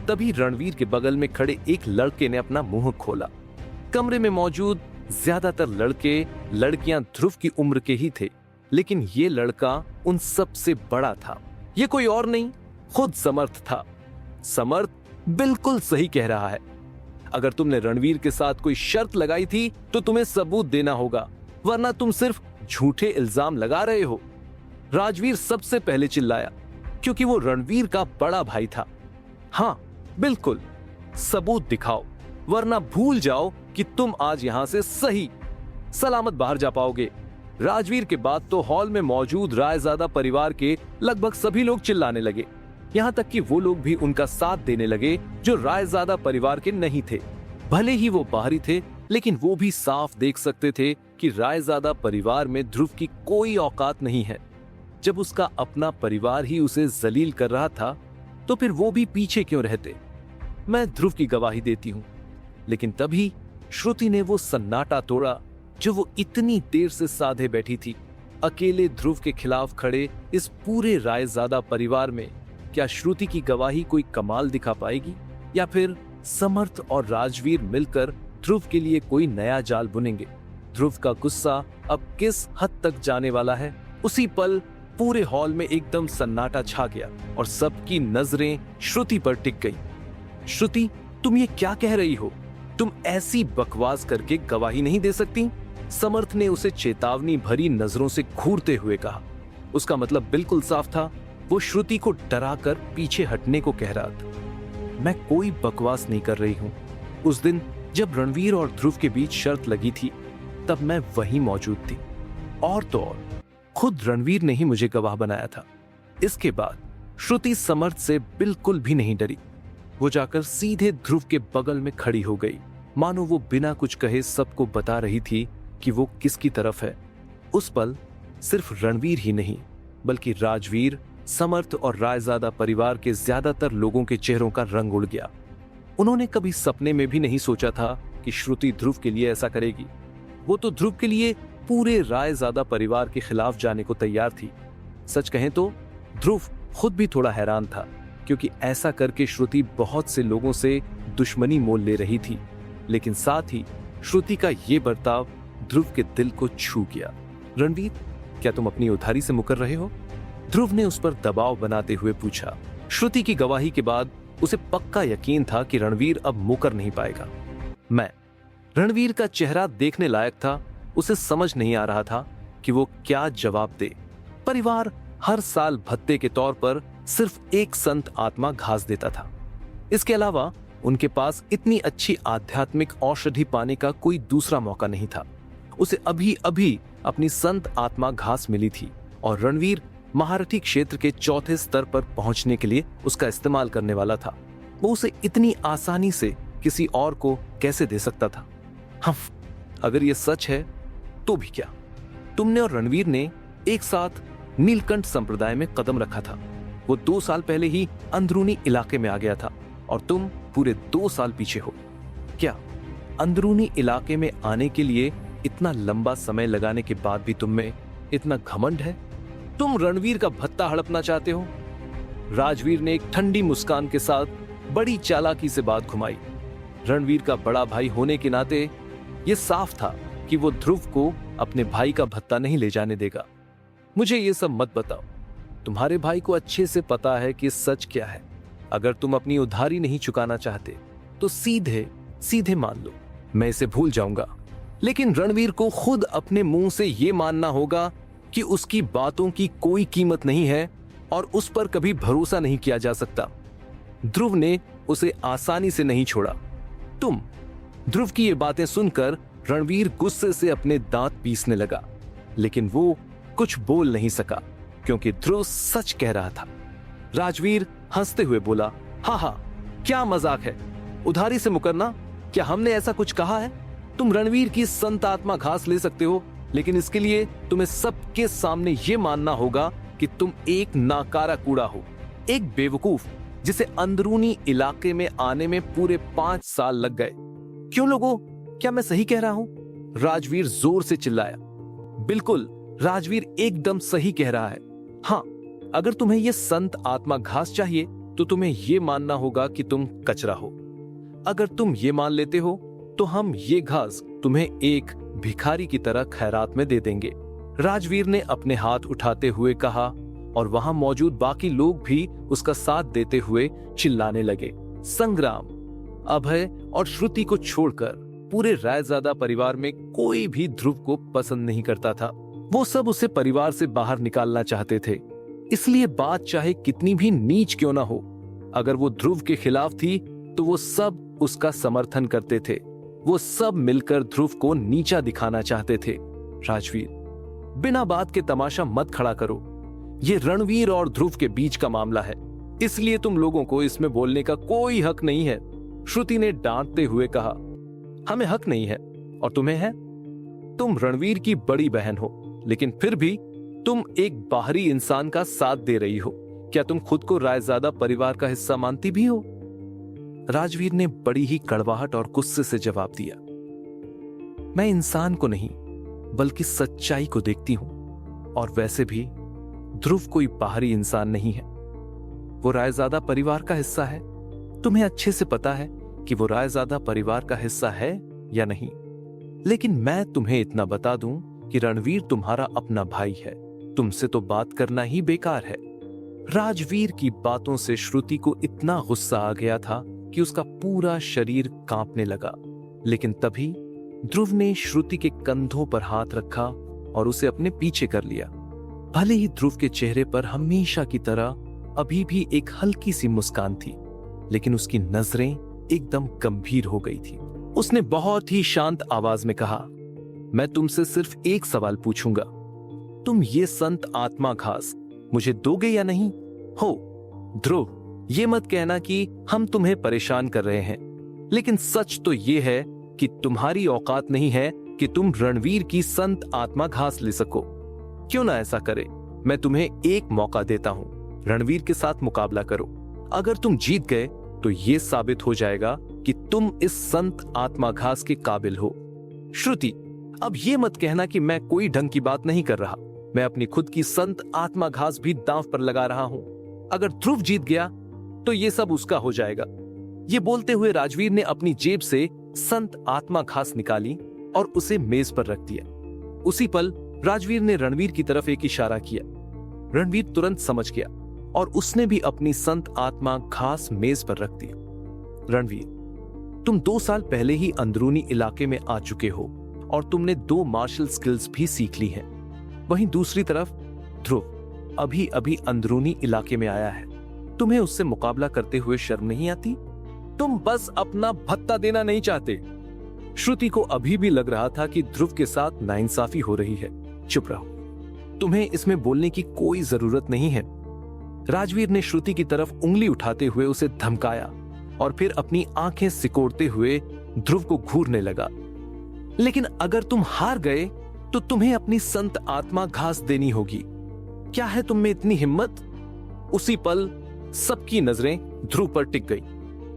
तभी रणवीर के बगल में खड़े एक लड़के ने अपना मुंह खोला। कमरे में मौजूद ज्यादातर लड़के लड़कियां ध्रुव की उम्र के ही थे, लेकिन ये लड़का उन सबसे बड़ा था। ये कोई और नहीं, खुद समर्थ था। समर्थ बिल्कुल सही कह रहा है। अगर तुमने रणवीर के साथ कोई शर्त लगाई थी तो तुम्हें सबूत देना होगा, वरना तुम सिर्फ झूठे इल्जाम लगा रहे हो। राजवीर सबसे पहले चिल्लाया, क्योंकि वो रणवीर का बड़ा भाई था। हाँ बिल्कुल, सबूत दिखाओ, वरना भूल जाओ कि तुम आज यहां से सही सलामत बाहर जा पाओगे। राजवीर के बाद तो हॉल में मौजूद रायजादा परिवार के लगभग सभी लोग चिल्लाने लगे। यहाँ तक कि वो लोग भी उनका साथ देने लगे जो रायजादा परिवार के नहीं थे। भले ही वो बाहरी थे, लेकिन वो भी साफ देख सकते थे कि रायजादा परिवार में ध्रुव की कोई औकात नहीं है। जब उसका अपना परिवार ही उसे जलील कर रहा था, तो फिर वो भी पीछे क्यों रहते? मैं ध्रुव की गवाही देती हूँ। लेकिन तभी श्रुति ने वो सन्नाटा तोड़ा जो वो इतनी देर से साधे बैठी थी। अकेले ध्रुव के खिलाफ खड़े इस पूरे रायजादा परिवार में क्या श्रुति की गवाही कोई कमाल दिखा पाएगी, या फिर समर्थ और राजवीर मिलकर ध्रुव के लिए कोई नया जाल बुनेंगे? ध्रुव का गुस्सा अब किस हद तक जाने वाला है? उसी पल पूरे हॉल में एकदम सन्नाटा छा गया और सबकी नजरें श्रुति पर टिक गई। श्रुति, तुम ये क्या कह रही हो? तुम ऐसी बकवास करके गवाही नहीं दे सकती? समर्थ ने उसे चेतावनी भरी नजरों से घूरते हुए कहा। उसका मतलब बिल्कुल साफ था, वो श्रुति को डराकर पीछे हटने को कह रहा था। मैं कोई बकवास नहीं कर रही हूं। उस दिन जब रणवीर और ध्रुव के बीच शर्त लगी थी, तब मैं वहीं मौजूद थी। और तो और खुद रणवीर ने ही मुझे गवाह बनाया था। इसके बाद श्रुति समर्थ से बिल्कुल भी नहीं डरी। वो जाकर सीधे ध्रुव के बगल में खड़ी हो गई, मानो वो बिना कुछ कहे सबको बता रही थी कि वो किसकी तरफ है। उस पल सिर्फ रणवीर ही नहीं, बल्कि राजवीर, समर्थ और रायजादा परिवार के ज्यादातर लोगों के चेहरों का रंग उड़ गया। उन्होंने कभी सपने में भी नहीं सोचा था कि श्रुति ध्रुव के लिए ऐसा करेगी। वो तो ध्रुव के लिए पूरे रायजादा परिवार के खिलाफ जाने को तैयार थी। सच कहें तो ध्रुव खुद भी थोड़ा हैरान था, क्योंकि ऐसा करके श्रुति बहुत से लोगों से दुश्मनी मोल ले रही थी। लेकिन साथ ही श्रुति का ये बर्ताव ध्रुव के दिल को छू गया। रणवीर, क्या तुम अपनी उधारी से मुकर रहे हो? ध्रुव ने उस पर दबाव बनाते हुए पूछा। श्रुति की गवाही के बाद उसे पक्का यकीन था कि रणवीर अब मुकर नहीं पाएगा। मैं रणवीर का चेहरा देखने लायक था। उसे समझ नहीं आ रहा था कि वो क्या जवाब दे। परिवार हर साल भत्ते के तौर पर सिर्फ एक संत आत्मा घास देता था। इसके अलावा उनके पास इतनी अच्छी आध्यात्मिक औषधि पाने का कोई दूसरा मौका नहीं था। उसे अभी अभी अपनी संत आत्मा घास मिली थी और रणवीर महारथी क्षेत्र के चौथे स्तर पर पहुंचने के लिए उसका इस्तेमाल करने वाला था। वो उसे इतनी आसानी से किसी और को कैसे दे सकता था? हाँ, अगर ये सच है तो भी क्या? तुमने और रणवीर ने एक साथ नीलकंठ संप्रदाय में कदम रखा था। वो 2 साल पहले ही अंदरूनी इलाके में आ गया था और तुम पूरे 2 साल पीछे हो। क्या अंदरूनी इलाके में आने के लिए इतना लंबा समय लगाने के बाद भी तुम में इतना घमंड है? तुम रणवीर का भत्ता हड़पना चाहते हो? राजवीर ने एक ठंडी मुस्कान के साथ बड़ी चालाकी से बात घुमाई। रणवीर का बड़ा भाई होने के नाते यह साफ था कि वो ध्रुव को अपने भाई का भत्ता नहीं ले जाने देगा। मुझे ये सब मत बताओ। तुम्हारे भाई को अच्छे से पता है कि सच क्या है। अगर तुम अपनी उधारी नहीं चुकाना चाहते तो सीधे सीधे मान लो, मैं इसे भूल जाऊंगा। लेकिन रणवीर को खुद अपने मुंह से यह मानना होगा कि उसकी बातों की कोई कीमत नहीं है और उस पर कभी भरोसा नहीं किया जा सकता। ध्रुव ने उसे आसानी से नहीं छोड़ा। तुम ध्रुव की ये बातें सुनकर रणवीर गुस्से से अपने दांत पीसने लगा, लेकिन वो कुछ बोल नहीं सका क्योंकि ध्रुव सच कह रहा था। राजवीर हंसते हुए बोला, हाँ हाँ, क्या मजाक है? उधारी से मुकरना? क्या हमने ऐसा कुछ कहा है? तुम रणवीर की संत आत्मा घास ले सकते हो, लेकिन इसके लिए तुम्हें सबके सामने ये मानना होगा कि तुम एक नाकारा कूड़ा हो, एक बेवकूफ जिसे अंदरूनी इलाके में आने में पूरे 5 साल लग गए। क्यों लोगों, क्या मैं सही कह रहा हूं? राजवीर जोर से चिल्लाया। बिल्कुल, राजवीर एकदम सही कह रहा है। हाँ, अगर तुम्हें यह संत आत्मा घास चाहिए तो तुम्हें यह मानना होगा कि तुम कचरा हो। अगर तुम ये मान लेते हो तो हम ये घास तुम्हें एक भिखारी की तरह खैरात में दे देंगे। राजवीर ने अपने हाथ उठाते हुए कहा और वहां मौजूद बाकी लोग भी उसका साथ देते हुए चिल्लाने लगे। संग्राम, अभय और श्रुति को छोड़कर पूरे रायजादा परिवार में कोई भी ध्रुव को पसंद नहीं करता था। वो सब उसे परिवार से बाहर निकालना चाहते थे। इसलिए बात चाहे कितनी भी नीच क्यों ना हो, अगर वो ध्रुव के खिलाफ थी तो वो सब उसका समर्थन करते थे। वो सब मिलकर ध्रुव को नीचा दिखाना चाहते थे। राजवीर, बिना बात के तमाशा मत खड़ा करो। ये रणवीर और ध्रुव के बीच का मामला है। इसलिए तुम लोगों को इसमें बोलने का कोई हक नहीं है। श्रुति ने डांटते हुए कहा, हमें हक नहीं है और तुम्हें है? तुम रणवीर की बड़ी बहन हो, लेकिन फिर भी तुम एक बाहरी इंसान का साथ दे रही हो। क्या तुम खुद को रायजादा परिवार का हिस्सा मानती भी हो? राजवीर ने बड़ी ही कड़वाहट और गुस्से से जवाब दिया, मैं इंसान को नहीं बल्कि सच्चाई को देखती हूं, और वैसे भी ध्रुव कोई बाहरी इंसान नहीं है। वो रायजादा परिवार का हिस्सा है। तुम्हें अच्छे से पता है कि वो रायजादा परिवार का हिस्सा है या नहीं। लेकिन मैं तुम्हें इतना बता दूं कि रणवीर तुम्हारा अपना भाई है। तुमसे तो बात करना ही बेकार है। राजवीर की बातों से श्रुति को इतना गुस्सा आ गया था कि उसका पूरा शरीर कांपने लगा। लेकिन तभी ध्रुव ने श्रुति के कंधों पर हाथ रखा और उसे अपने पीछे कर लिया। भले ही ध्रुव के चेहरे पर हमेशा की तरह अभी भी एक हल्की सी मुस्कान थी, लेकिन उसकी नजरें एकदम गंभीर हो गई थी। उसने बहुत ही शांत आवाज में कहा, मैं तुमसे सिर्फ एक सवाल पूछूंगा। तुम ये संत आत्मा घास मुझे दोगे या नहीं? हो ध्रुव, ये मत कहना कि हम तुम्हें परेशान कर रहे हैं, लेकिन सच तो ये है कि तुम्हारी औकात नहीं है कि तुम रणवीर की संत आत्मा घास ले सको। क्यों ना ऐसा करे, मैं तुम्हें एक मौका देता हूं, रणवीर के साथ मुकाबला करो। अगर तुम जीत गए तो यह साबित हो जाएगा कि तुम इस संत आत्मा घास के काबिल हो। श्रुति, अब यह मत कहना कि मैं कोई ढंग की बात नहीं कर रहा। मैं अपनी खुद की संत आत्मा घास भी दांव पर लगा रहा हूं। अगर ध्रुव जीत गया तो यह सब उसका हो जाएगा। ये बोलते हुए राजवीर ने अपनी जेब से संत आत्मा घास निकाली और उसे मेज पर रख दिया। उसी पल राजवीर ने रणवीर की तरफ एक इशारा किया। रणवीर तुरंत समझ गया और उसने भी अपनी संत आत्मा घास मेज पर रख दी। रणवीर, तुम 2 साल पहले ही अंदरूनी इलाके में आ चुके हो और तुमने 2 मार्शल स्किल्स भी सीख ली हैं। वहीं दूसरी तरफ ध्रुव अभी अभी अंदरूनी इलाके में आया है। तुम्हें उससे मुकाबला करते हुए शर्म नहीं आती? तुम बस अपना भत्ता देना नहीं चाहते। श्रुति को अभी भी लग रहा था कि ध्रुव के साथ नाइंसाफी हो रही है। चुप रहो, तुम्हें इसमें बोलने की कोई जरूरत नहीं है। राजवीर ने श्रुति की तरफ उंगली उठाते हुए उसे धमकाया और फिर अपनी आंखें सिकोड़ते हुए ध्रुव को घूरने लगा। लेकिन अगर तुम हार गए तो तुम्हें अपनी संत आत्मा घास देनी होगी। क्या है तुम में इतनी हिम्मत? उसी पल सबकी नजरें ध्रुव पर टिक गई।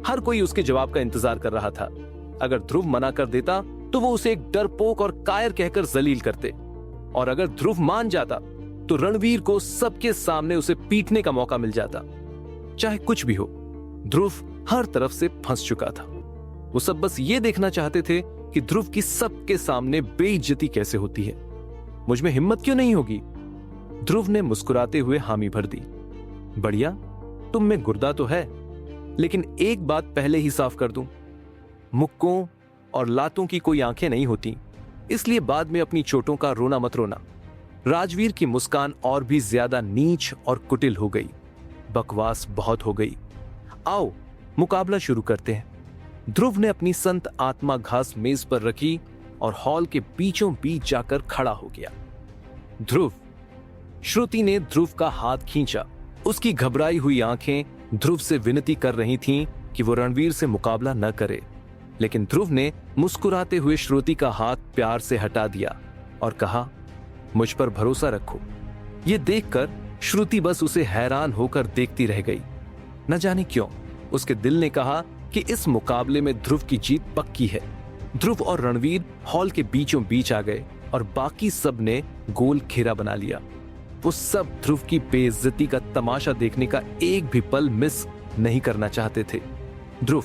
हर कोई उसके जवाब का इंतजार कर रहा था। अगर ध्रुव मना कर देता तो वो उसे एक डरपोक और कायर कहकर जलील करते, और अगर ध्रुव मान जाता तो रणवीर को सबके सामने उसे पीटने का मौका मिल जाता। चाहे कुछ भी हो, ध्रुव हर तरफ से फंस चुका था। वो सब बस ये देखना चाहते थे कि ध्रुव की सबके सामने बेइज्जती कैसे होती है। मुझ में हिम्मत क्यों नहीं होगी? ध्रुव ने मुस्कुराते हुए हामी भर दी। बढ़िया, तुम में गुर्दा तो है, लेकिन एक बात पहले ही साफ कर दूं, मुक्कों और लातों की कोई आंखें नहीं होती, इसलिए बाद में अपनी चोटों का रोना मत रोना। राजवीर की मुस्कान और भी ज्यादा नीच और कुटिल हो गई। बकवास बहुत हो गई। आओ मुकाबला शुरू करते हैं। ध्रुव ने अपनी संत आत्मा घास मेज पर रखी और हॉल के बीचों बीच जाकर खड़ा हो गया। ध्रुव। श्रुति ने ध्रुव का हाथ खींचा। उसकी घबराई हुई आंखें ध्रुव से विनती कर रही थीं कि वो रणवीर से मुकाबला न करे, लेकिन ध्रुव ने मुस्कुराते हुए श्रुति का हाथ प्यार से हटा दिया और कहा, मुझ पर भरोसा रखो। ये देखकर श्रुति बस उसे हैरान होकर देखती रह गई। न जाने क्यों उसके दिल ने कहा कि इस मुकाबले में ध्रुव की जीत पक्की है। ध्रुव और रणवीर हॉल के बीचों बीच आ गए और बाकी सब ने गोल घेरा बना लिया। वो सब ध्रुव की बेइज्जती का तमाशा देखने का एक भी पल मिस नहीं करना चाहते थे। ध्रुव,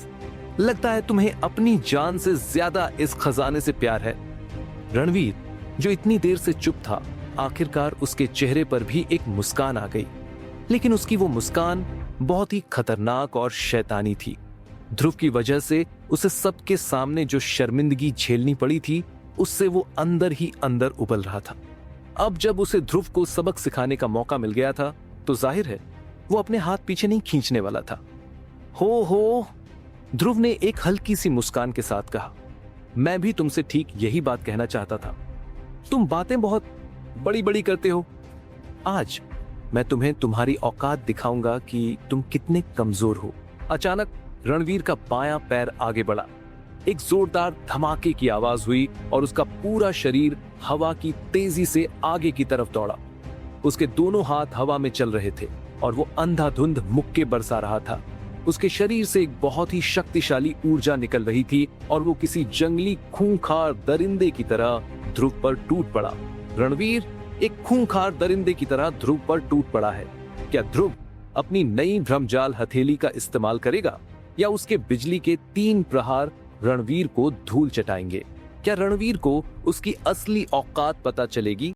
लगता है तुम्हें अपनी जान से ज्यादा इस खजाने से प्यार है। रणवीर, जो इतनी देर से चुप था, आखिरकार उसके चेहरे पर भी एक मुस्कान आ गई, लेकिन उसकी वो मुस्कान बहुत ही खतरनाक और शैतानी थी। ध्रुव की वजह से उसे सबके सामने जो शर्मिंदगी झेलनी पड़ी थी, उससे वो अंदर ही अंदर उबल रहा था। अब जब उसे ध्रुव को सबक सिखाने का मौका मिल गया था तो जाहिर है वो अपने हाथ पीछे नहीं खींचने वाला था। हो, ध्रुव ने एक हल्की सी मुस्कान के साथ कहा, मैं भी तुमसे ठीक यही बात कहना चाहता था। तुम बातें बहुत बड़ी बड़ी करते हो। आज मैं तुम्हें तुम्हारी औकात दिखाऊंगा कि तुम कितने कमजोर हो। अचानक रणवीर का बायां पैर आगे बढ़ा। एक जोरदार धमाके की आवाज हुई और उसका पूरा शरीर हवा की तेजी से आगे की तरफ दौड़ा। उसके दोनों हाथ हवा में चल रहे थे और वो अंधाधुंध मुक्के बरसा रहा था। उसके शरीर से एक बहुत ही शक्तिशाली ऊर्जा निकल रही थी और वो किसी जंगली खूंखार दरिंदे की तरह ध्रुव पर टूट पड़ा। रणवीर एक खूंखार दरिंदे की तरह ध्रुव पर टूट पड़ा है। क्या ध्रुव अपनी नई भ्रमजाल हथेली का इस्तेमाल करेगा या उसके बिजली के 3 प्रहार रणवीर को धूल चटाएंगे? क्या रणवीर को उसकी असली औकात पता चलेगी